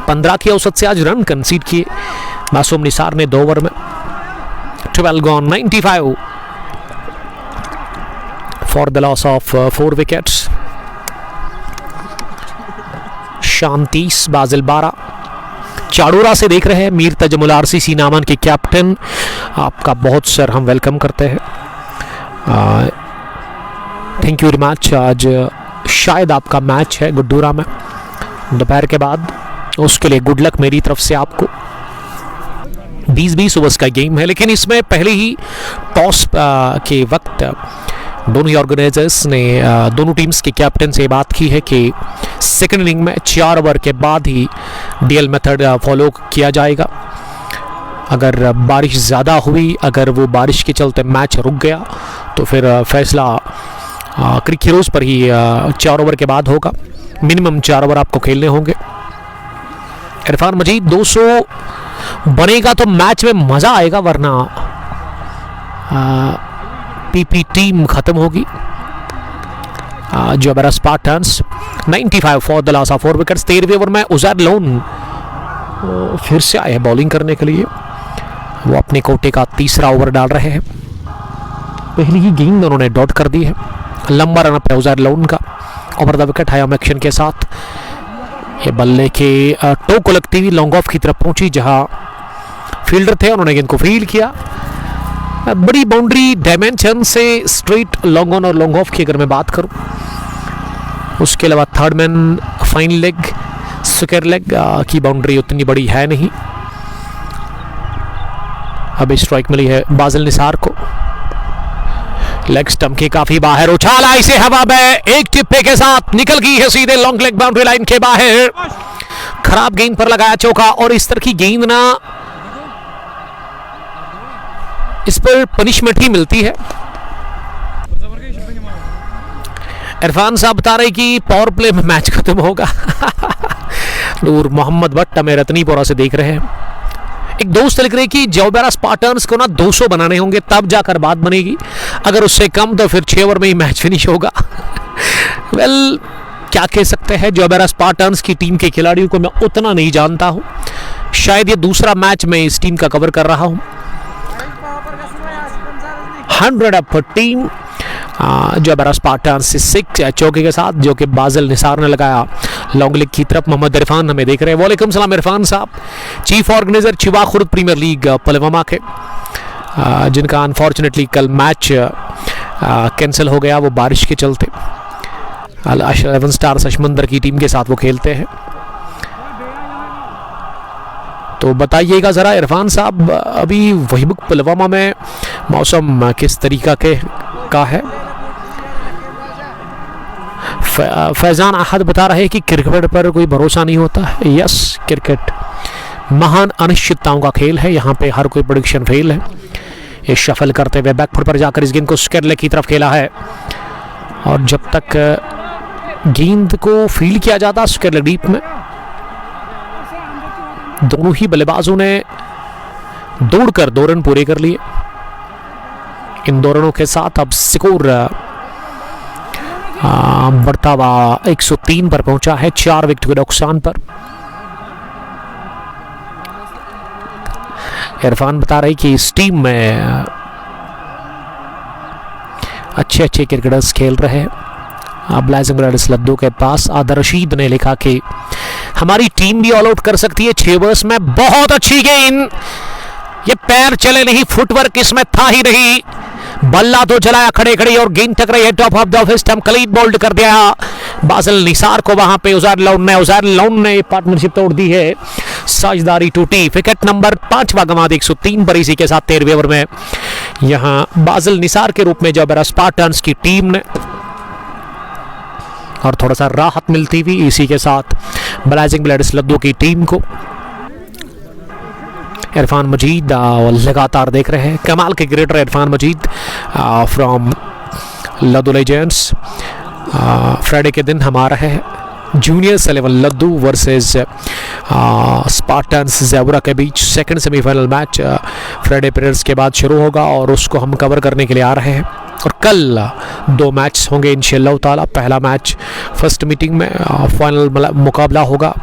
15 की औसत से आज रन कंसीड किए मासूम निसार ने 2 ओवर में। 12 gone, 95 for the loss of 4 wickets. शान 30, बाजिल 12। चाड़ोरा से देख रहे हैं मीर तजमुल आरसीसी नामन के कैप्टन, आपका बहुत सर हम वेलकम करते हैं। Thank you very much. आज शायद आपका मैच है गुड्डूरा में दोपहर के बाद, उसके लिए गुड लक मेरी तरफ से आपको। 20-20 ओवर्स का गेम है, लेकिन इसमें पहले ही टॉस के वक्त दोनों ही ऑर्गेनाइजर्स ने दोनों टीम्स के कैप्टन से बात की है कि सेकंड इनिंग में 4 ओवर के बाद ही डीएल मेथड फॉलो किया जाएगा। अगर बारिश ज़्यादा हुई, अगर वो बारिश के चलते मैच रुक गया, तो फिर फैसला क्रिक हीरोज पर ही 4 ओवर के बाद होगा। मिनिमम 4 ओवर आपको खेलने होंगे। इरफान मजीद 200 बनेगा तो मैच में मजा आएगा, वरना पीपी टीम खत्म होगी। Jobera Spartans 95 for the loss of 4 wickets. 13वें ओवर में उजैर लोन फिर से आए हैं बॉलिंग करने के लिए। वो अपने कोटे का तीसरा ओवर डाल रहे हैं। पहली ही गेंद उन्होंने डॉट कर दी है। लंबा रन अप है उजैर लोन का। Over the wicket high action के साथ ये बल्ले के टो को लगती हुई लॉन्ग ऑफ की तरफ पहुंची, जहां फील्डर थे उन्होंने गेंद को फील्ड किया। बड़ी बाउंड्री डायमेंशन से स्ट्रेट लॉन्ग ऑन और लॉन्ग ऑफ की अगर मैं बात करूं, उसके अलावा third man fine leg square leg की बाउंड्री उतनी बड़ी है नहीं। अब स्ट्राइक मिली है बाजिल निसार को। लेग स्टंप के काफी बाहर उछाला इसे हवा में, एक टिप्पे के साथ निकल गई है सीधे लॉन्ग लेग बाउंड्री लाइन के बाहर। खराब गेंद पर लगाया चौका, और इस तरह की गेंद ना इस पर पनिशमेंट ही मिलती है। इरफान साहब बता रहे कि पावर प्ले में मैच खत्म होगा। नूर मोहम्मद भट्ट हमें रतनीपुरा से देख रहे हैं। एक दोस्त लिख रहे कि जोबेरा स्पार्टन्स को ना 200 बनाने होंगे तब जाकर बात बनेगी, अगर उससे कम तो फिर 6 ओवर में ही मैच फिनिश होगा। वेल, क्या कह सकते हैं, जोबेरा स्पार्टन्स की टीम के खिलाड़ियों को मैं उतना नहीं जानता हूं। शायद ये दूसरा मैच मैं इस टीम का कवर कर रहा हूं। 100 टीम जोबेरा स्पार्टन्स 6 चौके के साथ, जो कि बाजिल निसार ने लगाया लॉन्ग लेग की तरफ। मोहम्मद इरफान हमें देख रहे हैं। वालेकुम सलाम इरफान साहब। Chief organiser Chiva Khurd premier league Pulwama के, जिनका अनफॉर्चुनेटली कल मैच कैंसिल हो गया, वो बारिश के चलते। 11 स्टार्स अशमंदर की टीम के साथ वो खेलते हैं। तो बताइएगा ज़रा इरफान साहब, अभी वहीबुक पुलवामा में मौसम किस तरीका का है? फैजान अहद बता रहे हैं कि क्रिकेट पर कोई भरोसा नहीं होता है। यस, क्रिकेट महान अनिश्चितताओं का खेल है, यहाँ पे हर कोई प्रेडिक्शन फेल है। ये शफल करते हुए बैकफुट पर जाकर इस गेंद को स्क्वायर लेग की तरफ खेला है, और जब तक गेंद को फील्ड किया जाता स्क्वायर लेग डीप में, दोनों ही बल्लेबाजों ने दौड़कर 2 रन पूरे कर लिए। इन 2 रनों के साथ अब स्कोर बढ़ता हुआ 103 पर पहुंचा है, 4 विकेट के नुकसान पर। इरफान बता रहे कि इस टीम में अच्छे क्रिकेटर्स खेल रहे हैं। ब्लाइजिंग रेड्स लद्दू के पास आदर रशीद ने लिखा कि हमारी टीम भी ऑल आउट कर सकती है 6 ओवर्स में। बहुत अच्छी गेंद, ये पैर चले नहीं, फुटवर्क इसमें था ही नहीं। बल्ला तो चलाया खड़े खड़े और गेंद टकराई है top of the off stump, Khalid bowled कर दिया बाजिल निसार को वहां पे। उज़ैर लौन ने पार्टनरशिप तोड़ दी है, साझेदारी टूटी। विकेट नंबर 5वां गंवा 103 पर। इसी के साथ 13वें ओवर में यहां बाजिल निसार के रूप में जोबेरा स्पार्टन्स की टीम ने, और थोड़ा सा राहत मिलती हुई इसी के साथ ब्लाइजिंग ब्लेड्स लद्दू की टीम को। इरफान मजीद लगातार देख रहे हैं, कमाल के cricketer Irfan Majid from Ladhoo legends. Friday के दिन हमारा है juniors 11 Ladhoo versus Spartans Zebra के बीच second semifinal match Friday periods के बाद शुरू होगा, और उसको हम कवर करने के लिए आ रहे हैं। और कल 2 मैच होंगे इंशाअल्लाह ताला। पहला मैच फर्स्ट मीटिंग में फाइनल मुकाबला होगा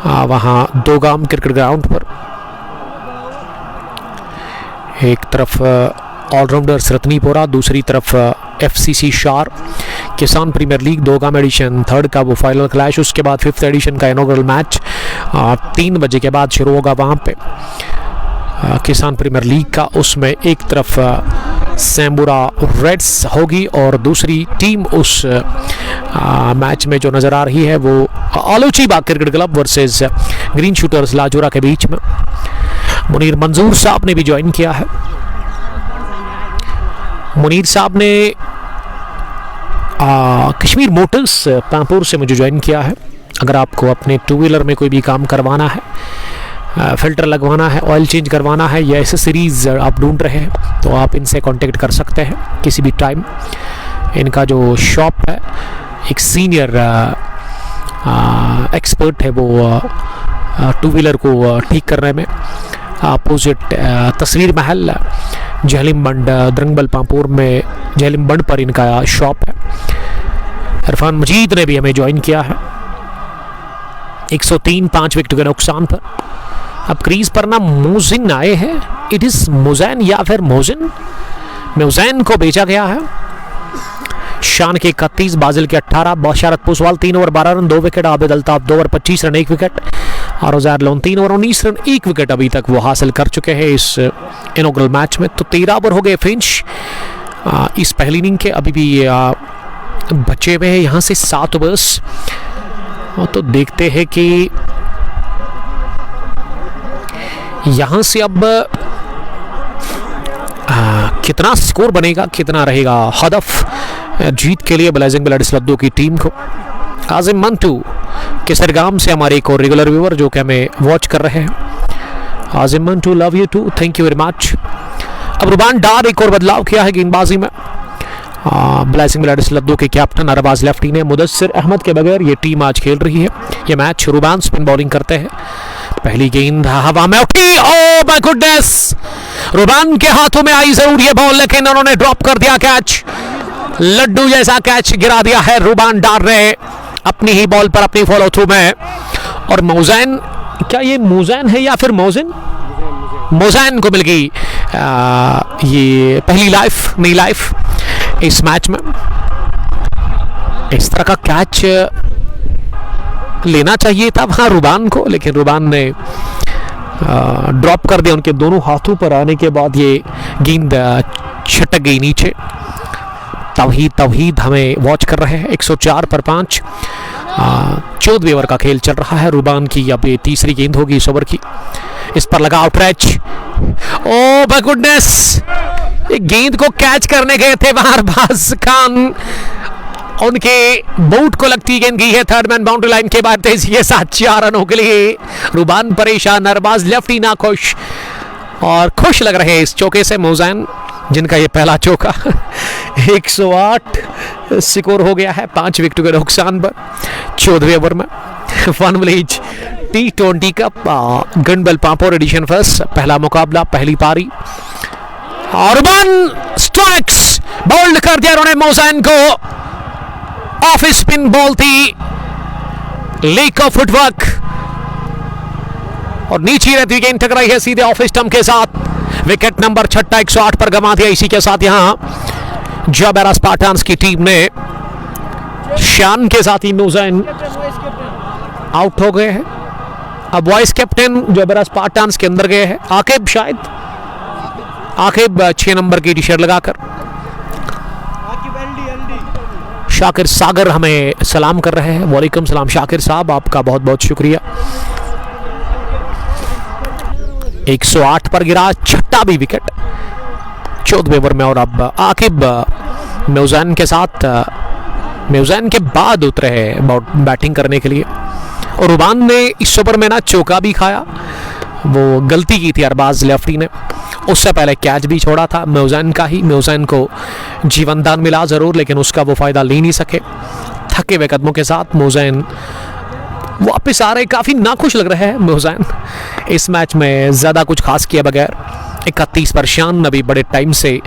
वहाँ दोगाम क्रिकेट ग्राउंड पर। एक तरफ ऑलराउंडर्स रतनीपुरा, दूसरी तरफ FCC शार किसान प्रीमियर लीग दोगाम एडिशन 3rd का वो फाइनल क्लैश। उसके बाद 5th एडिशन का इनॉग्रल मैच 3 बजे के बाद शुरू होगा वहाँ पे किसान प्रीमियर लीग का। उसमें एक तरफ सैम्बुरा रेड्स होगी और दूसरी टीम उस मैच में जो नज़र आ रही है वो Alochi Bagh cricket club versus green shooters Lajoora के बीच में। मुनीर मंजूर साहब ने भी ज्वाइन किया है। मुनीर साहब ने कश्मीर मोटर्स पामपुर से मुझे ज्वाइन किया है। अगर आपको अपने 2 व्हीलर में कोई भी काम करवाना है, फिल्टर लगवाना है, ऑयल चेंज करवाना है, या एसेसरीज आप ढूंढ रहे हैं, तो आप इनसे कांटेक्ट कर सकते हैं किसी भी टाइम। इनका जो शॉप है, एक सीनियर एक्सपर्ट है वो 2 व्हीलर को ठीक करने में। अपोजिट तस्वीर महल जहलिम बंड द्रंगबल पामपुर में जहलिम बंड पर इनका शॉप है। इरफान मजीद ने भी हमें ज्वाइन किया है। 103 5 विकेट के नुकसान पर। अब क्रीज पर ना मोजिन आए हैं, इट इज मोजैन या फिर मोजिन, मोजैन को बेचा गया है। शान के 31, बाजिल के 18, Basharat Poswal 3 over 12 run 2 wicket, Abid Altaf 2 over 25 run 1 wicket, और Uzair Lone 3 over 19 run 1 wicket अभी तक वो हासिल कर चुके हैं इस इनॉग्रल मैच में। तो 13 ओवर हो गए फिनिश इस पहली इनिंग के। अभी भी बचे हुए हैं यहाँ से 7 ओवर्स। तो देखते हैं कि यहाँ से अब कितना स्कोर बनेगा, कितना रहेगा हदफ जीत के लिए ब्लाइजिंग ब्लेड्स लद्दू की टीम को। काजिम मंटू केसरगाम से हमारे एक और रेगुलर व्यूअर जो कि हमें वॉच कर रहे हैं। Kazim Mantu, love you too, thank you very much. अब रुबान डार एक और बदलाव किया है गेंदबाजी में। ब्लेसिंग ब्लैडिस लद्दू के कैप्टन अरबाज लेफ्टी ने मुदस्सिर अहमद के बगैर ये टीम आज खेल रही है। ये मैच रुबान स्पिन बॉलिंग करते हैं। पहली गेंद हवा में उठी, ओह माय गुडनेस, रुबान के हाथों में आई जरूर ये बॉल, लेकिन उन्होंने ड्रॉप कर दिया कैच। लड्डू जैसा कैच गिरा दिया है रुबान डार ने अपनी ही बॉल पर, अपनी फॉलो थ्रू में। और मोजैन, क्या ये मोजैन है या फिर मोजिन? मोजैन को मिल गई ये पहली लाइफ, नई लाइफ इस मैच में। इस तरह का कैच लेना चाहिए था वहां रुबान को, लेकिन रुबान ने ड्रॉप कर दिया। उनके दोनों हाथों पर आने के बाद ये गेंद छटक गई नीचे। तवहीद हमें वॉच कर रहे हैं। 104 पर 5, 14वें ओवर का खेल चल रहा है। रुबान की अब ये तीसरी गेंद होगी इस ओवर की। इस पर लगा आउटरैच, ओह माय गुडनेस, ये गेंद को कैच करने गए थे वहां अरबाज खान, उनके बूट को लगती गेंद गई है थर्ड मैन बाउंड्री लाइन के बाद तेजी के साथ 4 रनों के लिए। रुबान परेशान, अरबाज लेफ्टी ना खुश, और खुश लग रहे हैं इस चौके से मोजैन, जिनका ये पहला चौका। 108 स्कोर हो गया है 5 विकेट के नुकसान पर 14वें ओवर में। वन विलेज T20 का गनबल पापोर एडिशन फर्स्ट पहला मुकाबला, पहली पारी, और वन स्ट्राइक्स बोल्ड कर दिया उन्होंने मोजैन को। ऑफ स्पिन बॉल थी, लीक ऑफ फुटवर्क, और नीचे रहती गेंद टकराई है सीधे ऑफ स्टंप के साथ। विकेट नंबर 6 108 पर गंवा दिया। इसी के साथ यहां जाबेरा स्पार्टन्स की टीम ने शान के साथ ही मोजैन आउट हो गए हैं। अब वाइस कैप्टन जाबेरा स्पार्टन्स के अंदर गए हैं आकिब, शायद आकिब 6 नंबर की टी-शर्ट लगाकर। शाकिर सागर हमें सलाम कर रहे हैं। वालेकुम सलाम शाकिर साहब, आपका बहुत बहुत शुक्रिया। 108 पर गिरा छठा भी विकेट 14वें ओवर में। और अब आकिब मोजैन के साथ, मोजैन के बाद उतरे हैं बैटिंग करने के लिए। और रुबान ने इस ओवर में ना चौका भी खाया, वो गलती की थी अरबाज लेफ्टी ने, उससे पहले कैच भी छोड़ा था मोजैन का ही। मोजैन को जीवन दान मिला जरूर, लेकिन उसका वो फायदा ले नहीं सके। थके हुए कदमों के साथ मोजैन वापस आ रहे, काफी नाखुश लग रहे हैं मोजैन इस मैच में, ज्यादा कुछ खास किए बगैर। 31 पर शान अभी बड़े टाइम से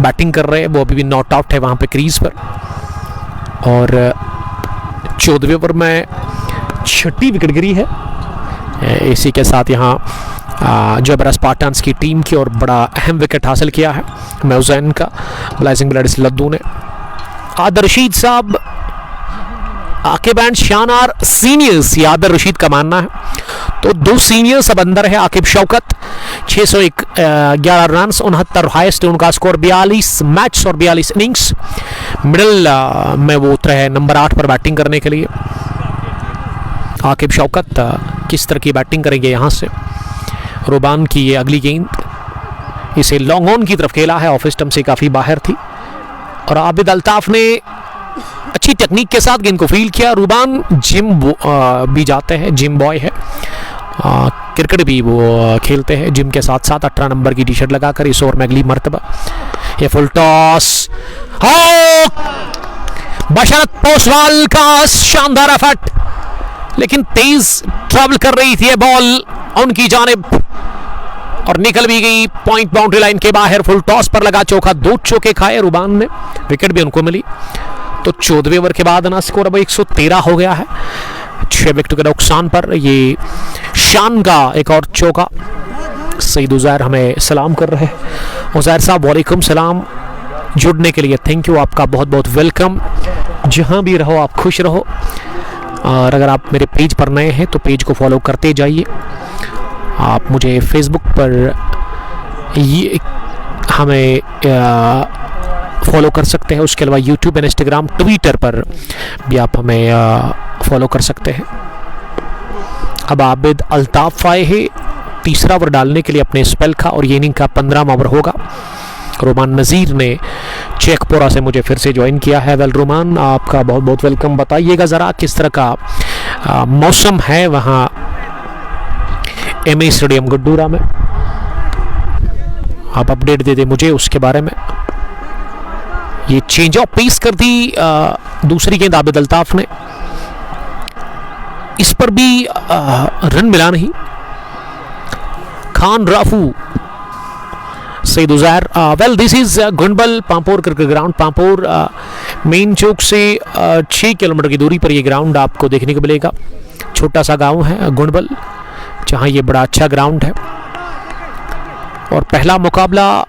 बैटिंग कर रहे हैं, वो अभी भी नॉट आउट है वहां पे क्रीज पर। और 14वें ओवर में 6ठी विकेट गिरी है। इसी के साथ यहाँ जाबेरा स्पार्टन्स की टीम की और बड़ा अहम विकेट हासिल किया है मोजैन का ब्लेसिंग ब्लैडिस लद्दू ने। आदर रशीद साहब, आकिब एंड शान आर सीनियर्स, ये आदर रशीद का मानना है। तो 2 सीनियर्स अब अंदर है। आकिब शौकत 611 रन, 69 हाईएस्ट उनका स्कोर, 42 मैच और 42 इनिंग्स। मिडिल में वो उतरे हैं नंबर 8 पर बैटिंग करने के लिए। आकिब शौकत किस तरह की बैटिंग करेंगे यहाँ से। रुबान की ये अगली गेंद, इसे लॉन्ग ऑन की तरफ खेला है, ऑफ स्टंप से काफ़ी बाहर थी। और आबिद अल्ताफ ने अच्छी टेक्निक के साथ गेंद को फील्ड किया। रुबान जिम भी जाते हैं, जिम बॉय है, क्रिकेट भी वो खेलते हैं जिम के साथ साथ। 18 नंबर की टी-शर्ट लगाकर इस ओवर में अगली मर्तबा ये फुल टॉस, बशरत पोसवाल का शानदार एफर्ट, लेकिन तेज ट्रैवल कर रही थी ये बॉल उनकी जानिब और निकल भी गई पॉइंट बाउंड्री लाइन के बाहर। फुल टॉस पर लगा चौका, 2 चौके खाए रुबान ने, विकेट भी उनको मिली। तो 14वें ओवर के बाद ना स्कोर अब 113 हो गया है 6 विकेट के नुकसान पर। ये शान का एक और चौका। सईद उजैर हमें सलाम कर रहे हैं। उजैर साहब वालेकुम सलाम, जुड़ने के लिए थैंक यू, आपका बहुत बहुत वेलकम। जहां भी रहो आप खुश रहो। और अगर आप मेरे पेज पर नए हैं तो पेज को फॉलो करते जाइए। आप मुझे फेसबुक पर ये हमें फॉलो कर सकते हैं, उसके अलावा यूट्यूब एंड इंस्टाग्राम ट्विटर पर भी आप हमें फॉलो कर सकते हैं। अब आबिद अल्ताफ आए हैं तीसरा ओवर डालने के लिए अपने स्पेल का, और ये इनिंग का 15वां ओवर होगा। रोमान नज़ीर ने चेकपोरा से मुझे फिर से ज्वाइन किया है। वेल रोमान, आपका बहुत बहुत वेलकम। बताइएगा ज़रा किस तरह का मौसम है वहाँ एमए स्टेडियम गुड्डूरा में। आप अपडेट दे दे मुझे उसके बारे में। ये चेंज ऑफ पेस कर दी दूसरी गेंद आबिद अल्ताफ ने, इस पर भी रन मिला नहीं। Khan Rafoo, Saeed Uzair. Well this is Gundbal Pampore cricket ground. Pampore main चौक से 6 किलोमीटर की दूरी पर यह ग्राउंड आपको देखने को मिलेगा। छोटा सा गांव है गुंडबल, जहां ये बड़ा अच्छा ग्राउंड है। और पहला मुकाबला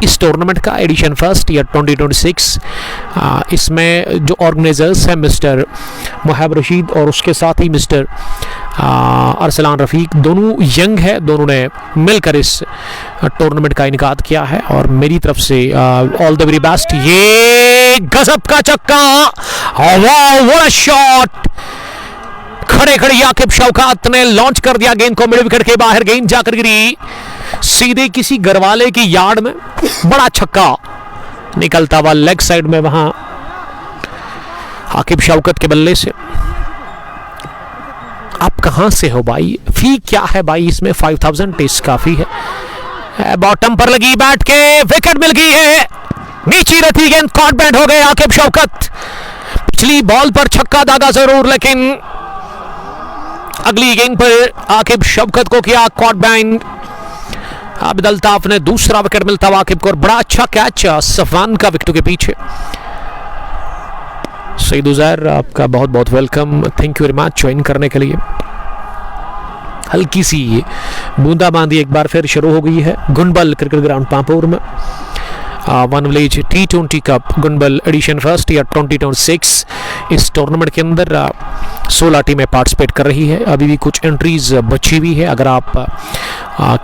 इस टूर्नामेंट का एडिशन फर्स्ट ईयर 2026, इसमें जो ऑर्गेनाइजर्स हैं मिस्टर मुहाब रशीद और उसके साथ ही मिस्टर अरसलान रफ़ीक, दोनों यंग है, दोनों ने मिलकर इस टूर्नामेंट का इनकाद किया है। और मेरी तरफ से ऑल द वेरी बेस्ट। ये गजब का छक्का, वाह व्हाट अ शॉट। खड़े खड़े याकिब शौकत ने लॉन्च कर दिया गेंद को मिड विकेट के बाहर। गेंद जाकर गिरी सीधे किसी घरवाले की यार्ड में। बड़ा छक्का निकलता हुआ लेग साइड में वहां आकिब शौकत के बल्ले से। आप कहां से हो भाई? फी क्या है भाई इसमें? 5000 टेस्ट काफी है। बॉटम पर लगी बैट के, विकेट मिल गई है। नीचे रहती गेंद, कॉट बैंड हो गए आकिब शौकत। पिछली बॉल पर छक्का दागा जरूर, लेकिन अगली गेंद पर आकिब शौकत को किया कॉट बैंड। आबिद अल्ताफ ने दूसरा विकेट मिलता हुआ आकिब को। और बड़ा अच्छा कैच सफवान का विकेटों के पीछे। सईद उजैर, आपका बहुत बहुत welcome, thank you very much join करने के लिए। हल्की सी बूंदाबांदी एक बार फिर शुरू हो गई है गुंडबल क्रिकेट ग्राउंड पांपोर में। One village T20 cup Gundbal edition first year 2026। इस टूर्नामेंट के अंदर 16 टीमें पार्टिसिपेट कर रही है। अभी भी कुछ एंट्रीज बची हुई है। अगर आप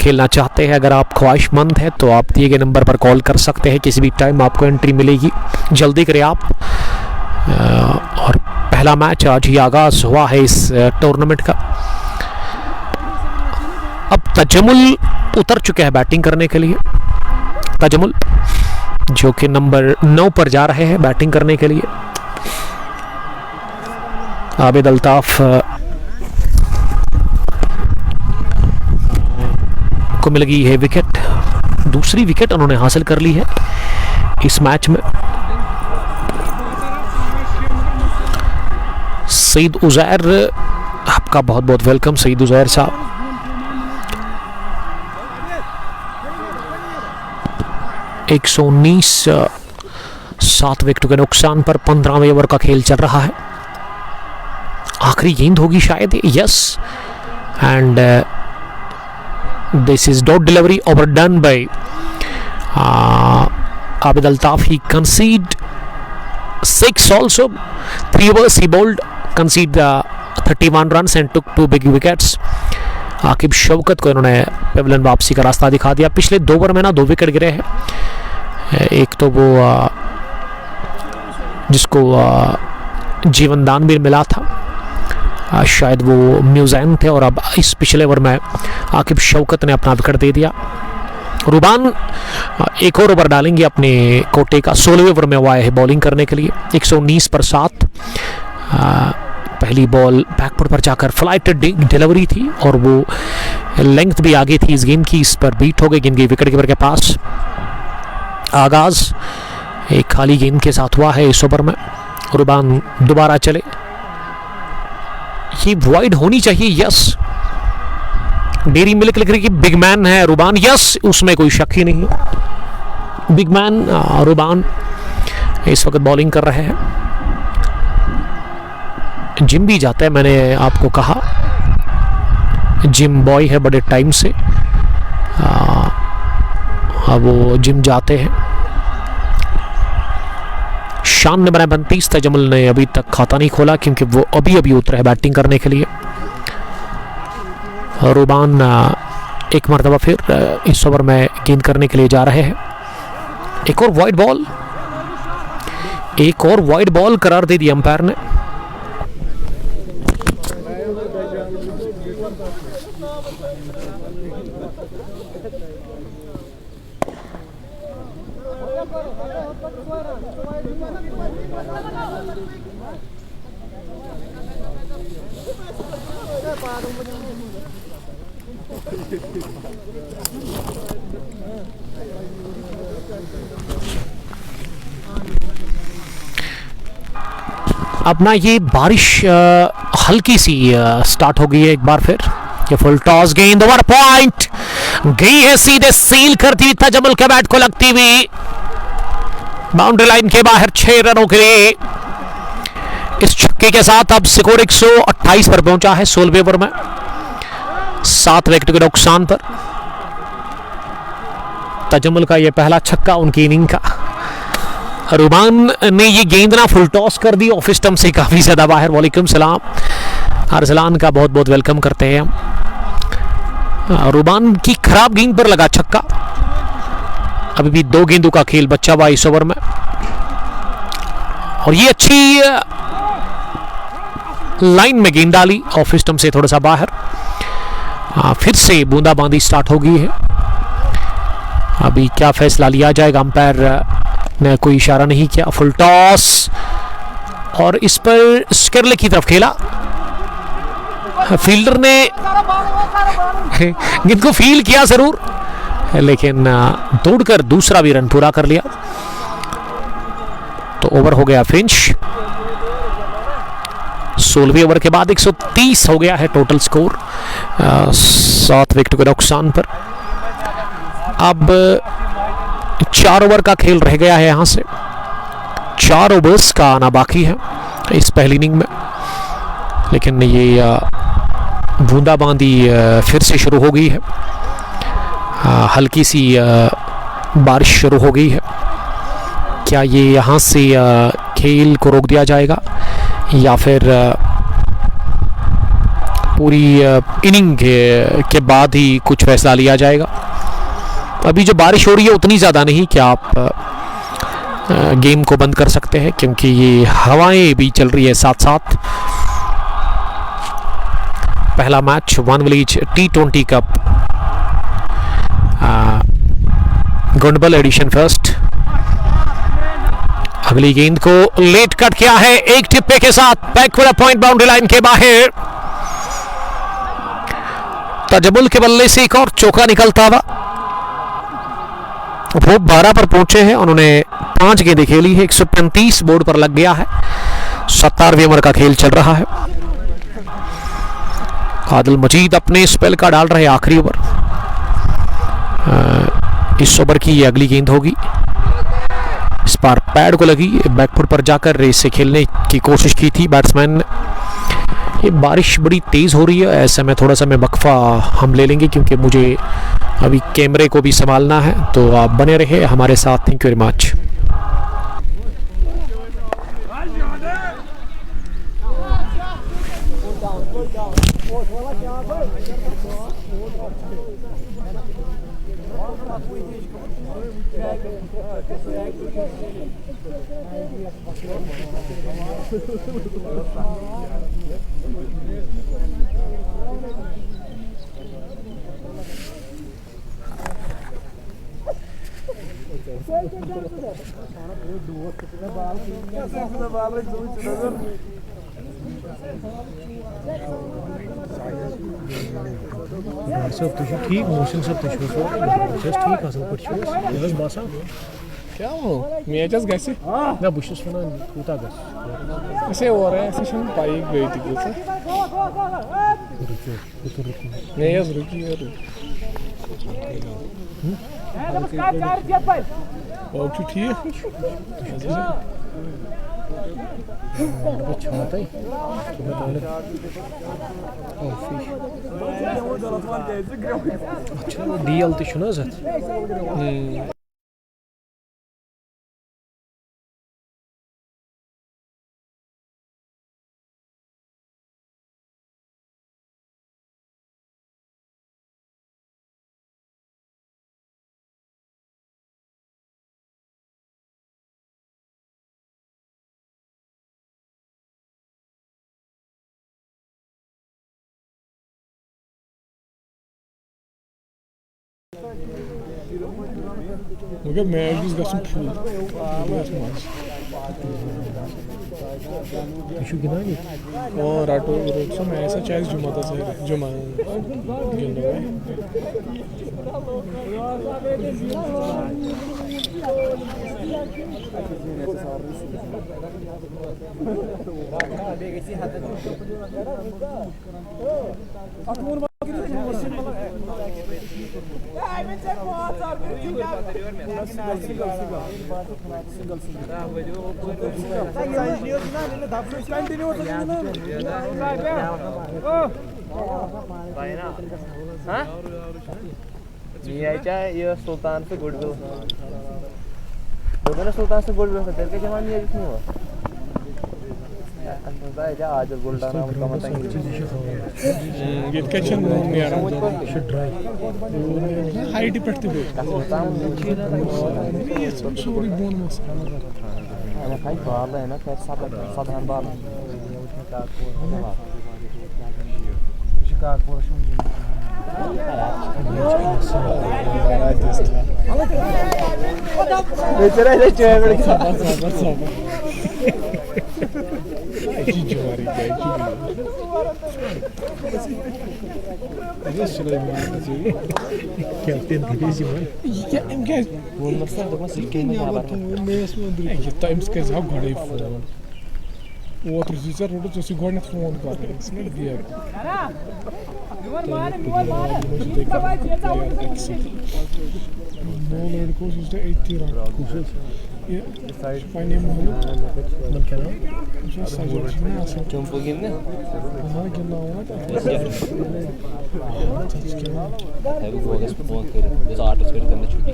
खेलना चाहते हैं, अगर आप ख्वाहिशमंद हैं, तो आप दिए गए नंबर पर कॉल कर सकते हैं। किसी भी टाइम आपको एंट्री मिलेगी, जल्दी करें आप। और पहला मैच आज ही आगाज हुआ है इस टूर्नामेंट का। अब तजमुल उतर चुके हैं बैटिंग करने के लिए। तजमुल जो कि नंबर 9 पर जा रहे हैं बैटिंग करने के लिए। आबिद अल्ताफ को मिल गई है विकेट, दूसरी विकेट उन्होंने हासिल कर ली है इस मैच में। सईद उजैर, आपका बहुत बहुत वेलकम सईद उजैर साहब। एक 119 7 विकेटों के नुकसान पर 15वें ओवर का खेल चल रहा है। आखिरी गेंद होगी शायद, yes, and this is dot delivery over done by Abid Altaf. He कंसीड 6 also, 3 overs he bowled, concede 31 runs and took 2 big wickets। Aqib Shaukat को इन्होंने पेवलन वापसी का रास्ता दिखा दिया। पिछले 2 ओवर में ना 2 विकेट गिरे हैं। एक तो वो जिसको जीवन दान भी मिला था, शायद वो म्यूजैन थे, और अब इस पिछले ओवर में आकिब शौकत ने अपना विकेट दे दिया। रुबान एक और ओवर डालेंगे अपने कोटे का। 16वें ओवर में वो आए हैं बॉलिंग करने के लिए। 119 पर 7। पहली बॉल बैकफुट पर जाकर फ्लाइट डिलीवरी थी और वो लेंथ भी आगे थी इस गेंद की। इस पर बीट हो गई गेंद की विकेट कीपर के पास। आगाज एक खाली गेंद के साथ हुआ है इस ओवर में। रुबान दोबारा चले, ये वाइड होनी चाहिए, यस। डेरी मिल्क लिख रही कि बिग मैन है रुबान, यस, उसमें कोई शक ही नहीं है। बिग मैन रुबान इस वक्त बॉलिंग कर रहे हैं। जिम भी जाता है, मैंने आपको कहा जिम बॉय है बड़े टाइम से। वो जिम जाते हैं। शान ने बनाया 32। तजमुल ने अभी तक खाता नहीं खोला क्योंकि वो अभी अभी उतरे हैं बैटिंग करने के लिए। रुबान एक मरतबा फिर इस ओवर में गेंद करने के लिए जा रहे हैं। एक और वाइड बॉल, एक और वाइड बॉल करार दे दी अंपायर ने। अब ना ये बारिश हल्की सी स्टार्ट हो गई है एक बार फिर। ये फुल टॉस गेंद ओवर पॉइंट गई है, सीधे सील करती हुई तजमुल के बैट को लगती हुई बाउंड्री लाइन के बाहर 6 रनों के लिए। इस छक्के के साथ अब स्कोर 128 पर पहुंचा है 16वें ओवर में, 7 विकेट के नुकसान पर। तजमुल का यह पहला छक्का उनकी इनिंग का। रुबान ने ये गेंद ना फुल टॉस कर दी ऑफ स्टंप से काफी ज्यादा बाहर। वालेकुम सलाम अरसलान का बहुत बहुत वेलकम करते हैं हम। रुबान की खराब गेंद पर लगा छक्का। अभी भी 2 गेंदों का खेल बचा हुआ इस ओवर में, और ये अच्छी लाइन में गेंद डाली ऑफ स्टंप से थोड़ा सा बाहर। फिर से बूंदाबांदी स्टार्ट हो गई है। अभी क्या फैसला लिया जाएगा, अंपायर ने कोई इशारा नहीं किया। फुल टॉस और इस पर स्कर्ले की तरफ खेला। फील्डर ने गेंद को फील किया जरूर, लेकिन दौड़कर दूसरा भी रन पूरा कर लिया। तो ओवर हो गया फिनिश। 16वें ओवर के बाद 130 हो गया है टोटल स्कोर, 7 विकेट के नुकसान पर। अब 4 ओवर का खेल रह गया है। यहां से 4 ओवर्स का आना बाकी है इस पहली इनिंग में, लेकिन ये बूंदाबांदी फिर से शुरू हो गई है। हल्की सी बारिश शुरू हो गई है। क्या ये यहां से खेल को रोक दिया जाएगा या फिर पूरी इनिंग के बाद ही कुछ फैसला लिया जाएगा? अभी जो बारिश हो रही है उतनी ज़्यादा नहीं कि आप गेम को बंद कर सकते हैं, क्योंकि ये हवाएं भी चल रही है साथ साथ। पहला match one village T20 cup Gundbal edition first. अगली गेंद को लेट कट किया है एक टिप्पे के साथ बैकवर्ड पॉइंट बाउंड्री लाइन के बाहर। तजमुल के बल्ले से एक और चौका निकलता हुआ। वो 12 पर पहुंचे हैं। उन्होंने 5 गेंदें खेली है, 135 बोर्ड पर लग गया है। 17वें ओवर का खेल चल रहा है। आदिल मजीद अपने स्पेल का डाल रहे आखिरी ओवर। इस ओवर की ये अगली गेंद होगी। इस बार पैड को लगी, बैकफुट पर जाकर रेस से खेलने की कोशिश की थी बैट्समैन ने। ये बारिश बड़ी तेज हो रही है, ऐसे में थोड़ा सा मैं वक्फा हम ले लेंगे, क्योंकि मुझे अभी कैमरे को भी संभालना है। तो आप बने रहे हमारे साथ। Thank you very much. सब ठीक मोशन सब ठीक असल पे बसा क्या वो मैचस गैसे ना बुशस वनान कूता गस ऐसे हो रहा है, ऐसे शुरू पाई गई थी कुछ नहीं यार रुकी यार और ठीक छाता ही अच्छा डीएल तो शुना जत मगर मैच भी गसन फुल राटो रोड मैं ऐसा चाहे जुमा था सही जुमा गिंदो ये सुल्तान से गुडविल सुल्तान से गुडविल तेरे के जमाने में नहीं हुआ आज बुलडाना हाइट पे सोरी बोन मस खाई बाल है ना कैसा साधारण बाल शिकागो बेचारा इधर चोर बड़ी साबर Jijari guy, Captain Division. Times guys how good I phone. What is this? What is this? Going to phone call. It's not weird. No, it goes to the 80 round. Yeah, find him. Jumbo ginne. Heavy bogus phone करे. जैसे आर्टिस्ट करे करने छुट्टी.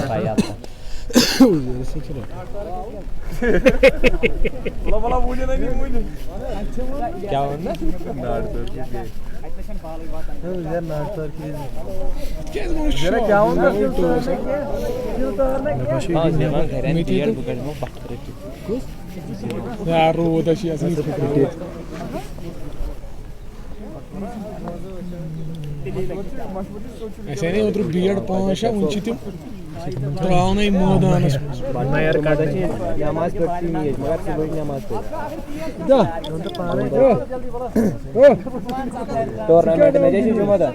भाई आता. बोला मुझे नहीं मुझे. क्या होना? जरा क्या होगा यार वो दशी असली ऐसे नहीं उधर बीएड पांच है उनकी तुम त्रावना ही मैदान बनना यार काटा चाहिए नमाज पढ़ती नहीं है मगर सुबह नमाज पढ़ती टूर्नामेंट में जैसे जुमा था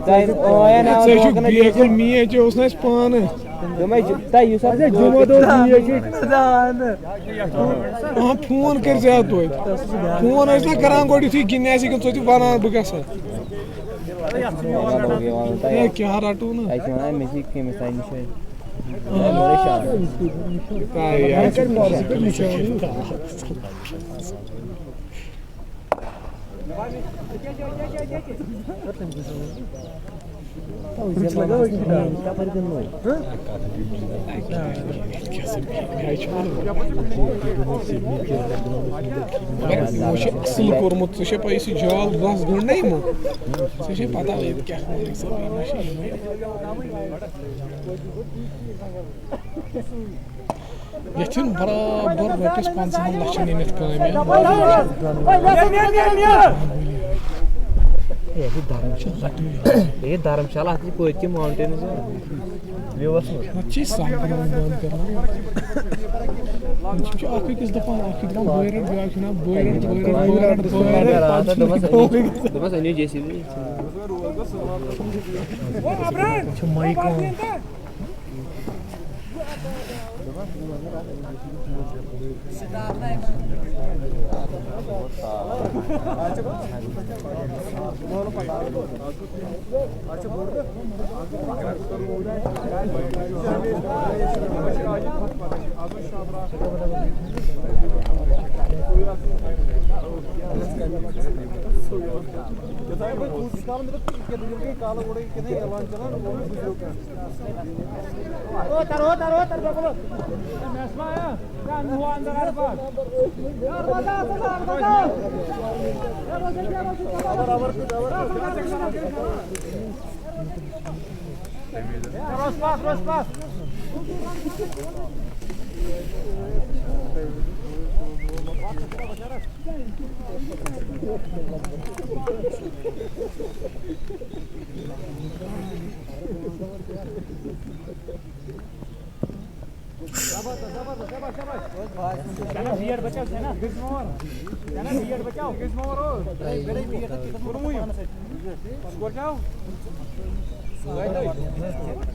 टाइम ओए ना से बीएल मिए जो उसने स्पान जुमा जुता यूसुफ जुमा दो मिए की हां फोन कर जा तो फोन ऐसा करां गोडी थी गिन्यासी को तो बना बगसा ये क्या राटू ना ऐसे ना मेसी के मिसाइल निशे असल कोरमुत से पैसे जाल 10 घंटे नहीं मो से पता है क्या यथिन बराबर रॉकेट 5 लाख निमित कामयाब ये धर्मशाला आती कोई के माउंटेन से व्यूअर्स अच्छी साइड बंद करना मुझे आके किस दफा आके दफा बोयरड ब्याह ना बोयरड दमस अन्य जेसीबी वो अब्रान अच्छा माइक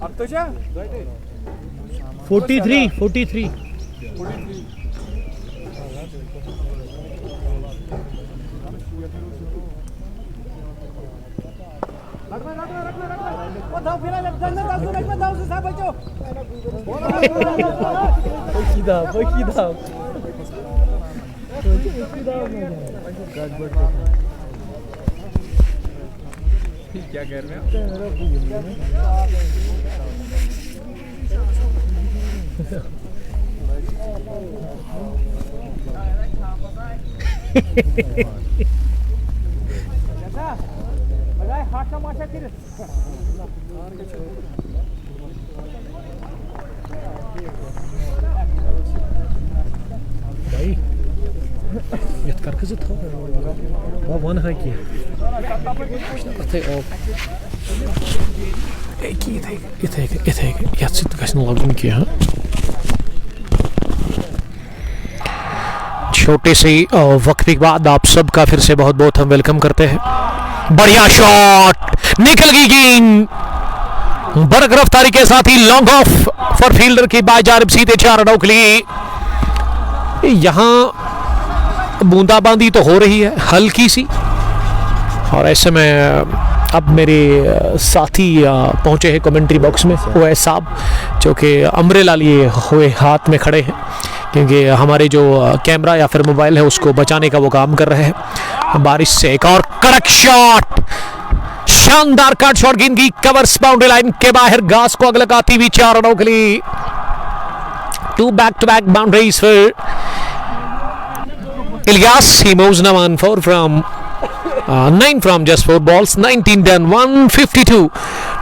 अब तो जा 43 क्या कह रहे हैं? भाई yet kar kızı ta baban haki atay o ithek yatsit gasın login ki ha छोटे से वक्फे के बाद आप सबका फिर से बहुत बहुत हम वेलकम करते हैं। बढ़िया शॉट, निकल गई गेंद बरक रफ्तारी के साथ ही लॉन्ग ऑफ फॉर फील्डर की बाईजानिब सीधे 4 रनों के लिए। यहां बूंदाबांदी तो हो रही है हल्की सी, और ऐसे में अब मेरे साथी पहुंचे हैं कमेंट्री बॉक्स में, वो है साहब जो कि अम्ब्रेला लिए हुए हाथ में खड़े हैं, क्योंकि हमारे जो कैमरा या फिर मोबाइल है उसको बचाने का वो काम कर रहे हैं बारिश से। एक और कड़क शॉट, शानदार कट शॉट, गेंद की कवर्स बाउंड्री लाइन के बाहर, घास को अगले लगाती हुई 4 रनों के लिए। 2 back-to-back बाउंड्रीज फिर Ilyas. He moves now on 4 from 9 from just 4 balls, 19 done, 152।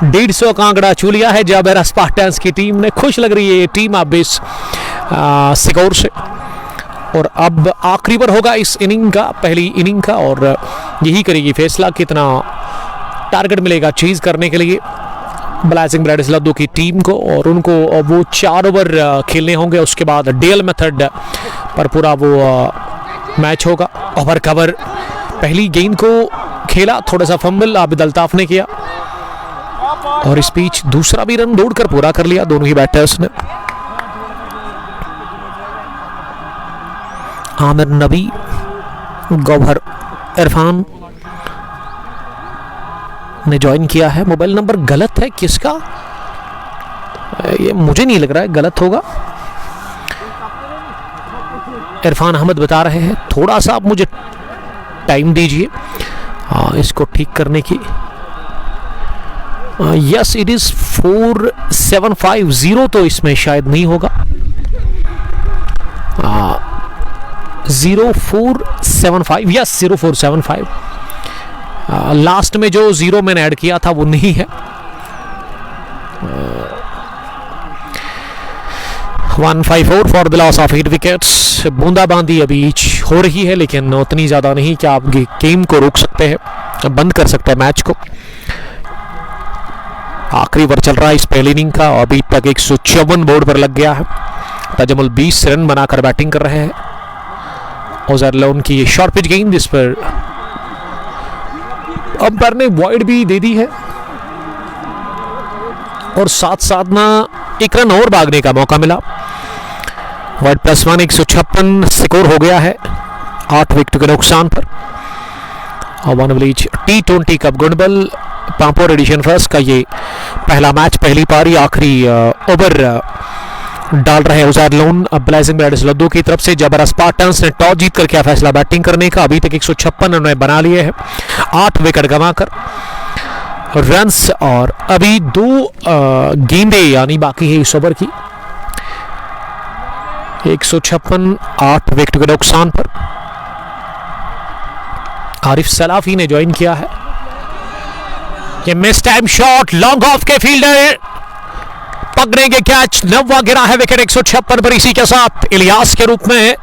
150 का आंकड़ा छू लिया है जाबेरा स्पार्टन्स की टीम ने। खुश लग रही है ये टीम अब इस स्कोर से, और अब आखिरी ओवर होगा इस इनिंग का, पहली इनिंग का, और यही करेगी फैसला कितना टारगेट मिलेगा चीज करने के लिए ब्लाइजिंग ब्राइट्स लद्दू की टीम को। और उनको वो 4 ओवर खेलने होंगे, उसके बाद डेल मेथड पर पूरा वो मैच होगा। ओवर कवर, पहली गेंद को खेला, थोड़ा सा फंबल आबिद अल्ताफ ने किया, और इस बीच दूसरा भी रन दौड़कर पूरा कर लिया दोनों ही बैटर्स ने। आमिर नबी, गौहर इरफान ने ज्वाइन किया है। मोबाइल नंबर गलत है किसका, ये मुझे नहीं लग रहा है गलत होगा। इरफान अहमद बता रहे हैं, थोड़ा सा आप मुझे टाइम दीजिए इसको ठीक करने की। यस इट इज 4750 तो इसमें शायद नहीं होगा, 0475, यस 0475। लास्ट में जो 0 मैंने ऐड किया था वो नहीं है। 154 for the loss of 8 wickets. बूंदाबांदी अभी हो रही है, लेकिन उतनी ज़्यादा नहीं कि आप गेम को रोक सकते हैं, बंद कर सकते हैं मैच को। आखिरी ओवर चल रहा है इस पहली इनिंग का, और अभी तक 154 बोर्ड पर लग गया है। तजमुल 20 रन बनाकर बैटिंग कर रहे हैं। ओजर लोन की शॉर्ट पिच गेंद, जिस पर अंपायर ने वॉइड भी दे दी है, और साथ साथ ना 1 रन और भागने का मौका मिला। वाइड +1 156 स्कोर हो गया है 8 विकेट के नुकसान पर। और one village T20 cup Gundbal Pampore edition first का ये पहला मैच, पहली पारी, आखिरी ओवर डाल रहे हैं उजाद लोन ब्लाइजिंग ब्राइट्स लद्दू की तरफ से। जाबेरा स्पार्टन्स ने टॉस जीत कर किया फैसला बैटिंग करने का। अभी तक 156 रन बना लिए हैं 8 विकेट गंवाकर रन्स, और अभी 2 गेंदें यानी बाकी है इस ओवर की। 156 8 विकेट के नुकसान पर। आरिफ सलाफी ने ज्वाइन किया है। ये miss time shot, long off के फील्डर पकड़ेंगे कैच, 9वां गिरा है विकेट 156 पर। इसी के साथ इलियास के रूप में,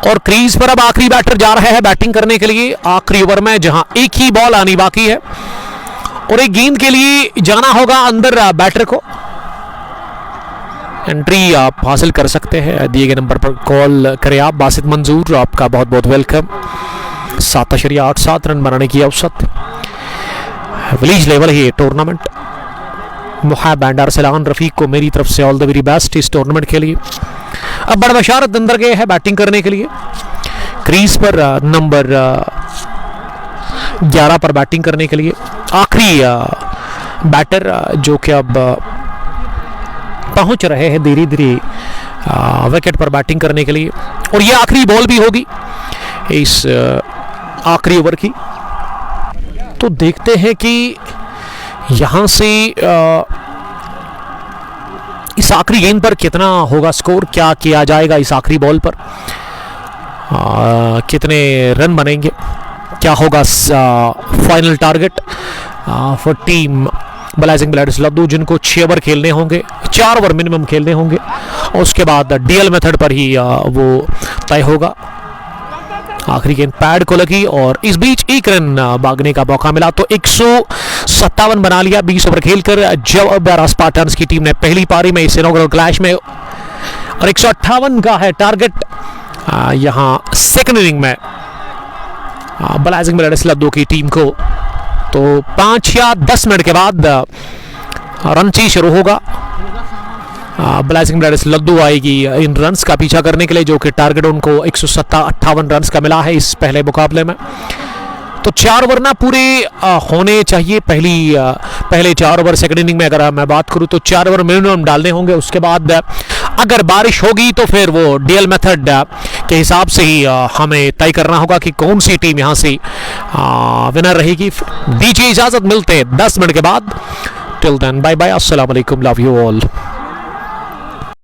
और क्रीज पर अब आखिरी बैटर जा रहे हैं बैटिंग करने के लिए आखिरी ओवर में, जहां एक ही बॉल आनी बाकी है। और एक गेंद के लिए जाना होगा अंदर बैटर को। एंट्री आप हासिल कर सकते हैं, दिए गए नंबर पर कॉल करें आप। बासित मंजूर, आपका बहुत बहुत वेलकम। 7.87 रन बनाने की औसत। विलेज लेवल है ये टूर्नामेंट। मुहाब एंड अरसलान रफीक को मेरी तरफ से ऑल द वेरी बेस्ट इस टूर्नामेंट के लिए। अब बड़ा बशारत अंदर गए हैं बैटिंग करने के लिए। क्रीज पर नंबर 11 पर बैटिंग करने के लिए आखिरी बैटर जो कि अब पहुंच रहे हैं धीरे धीरे विकेट पर बैटिंग करने के लिए। और ये आखिरी बॉल भी होगी इस आखिरी ओवर की। तो देखते हैं कि यहां से इस आखिरी गेंद पर कितना होगा स्कोर, क्या किया जाएगा इस आखिरी बॉल पर, कितने रन बनेंगे, क्या होगा final target for team blazing bladers Ladhoo, जिनको 6 ओवर खेलने होंगे, 4 ओवर मिनिमम खेलने होंगे और उसके बाद डीएल मेथड पर ही वो तय होगा। आखिरी गेंद पैड को लगी और इस बीच 1 रन भागने का मौका मिला तो 157 बना लिया 20 ओवर खेलकर जब बेरा स्पार्टन्स की टीम ने पहली पारी में इस इनॉग्रल क्लैश में। और 158 का है टारगेट यहां सेकंड इनिंग में ब्लाइजिंग ब्लैडर्स लद्दू की टीम को। तो 5 या 10 मिनट के बाद रनची शुरू होगा। ब्लाइजिंग ब्लैडर्स लद्दू आएगी इन रन्स का पीछा करने के लिए, जो कि टारगेट उनको 158 रन्स का मिला है इस पहले मुकाबले में। तो 4 ओवर ना पूरे होने चाहिए पहले 4 ओवर सेकंड इनिंग में। अगर मैं बात करूं तो 4 ओवर मिनिमम डालने होंगे। उसके बाद अगर बारिश होगी तो फिर वो डीएल मेथड के हिसाब से ही हमें तय करना होगा कि कौन सी टीम यहां से विनर रहेगी। दीजिए इजाजत, मिलते हैं 10 मिनट के बाद। टिल देन बाय बाय, अस्सलाम वालेकुम, लव यू ऑल।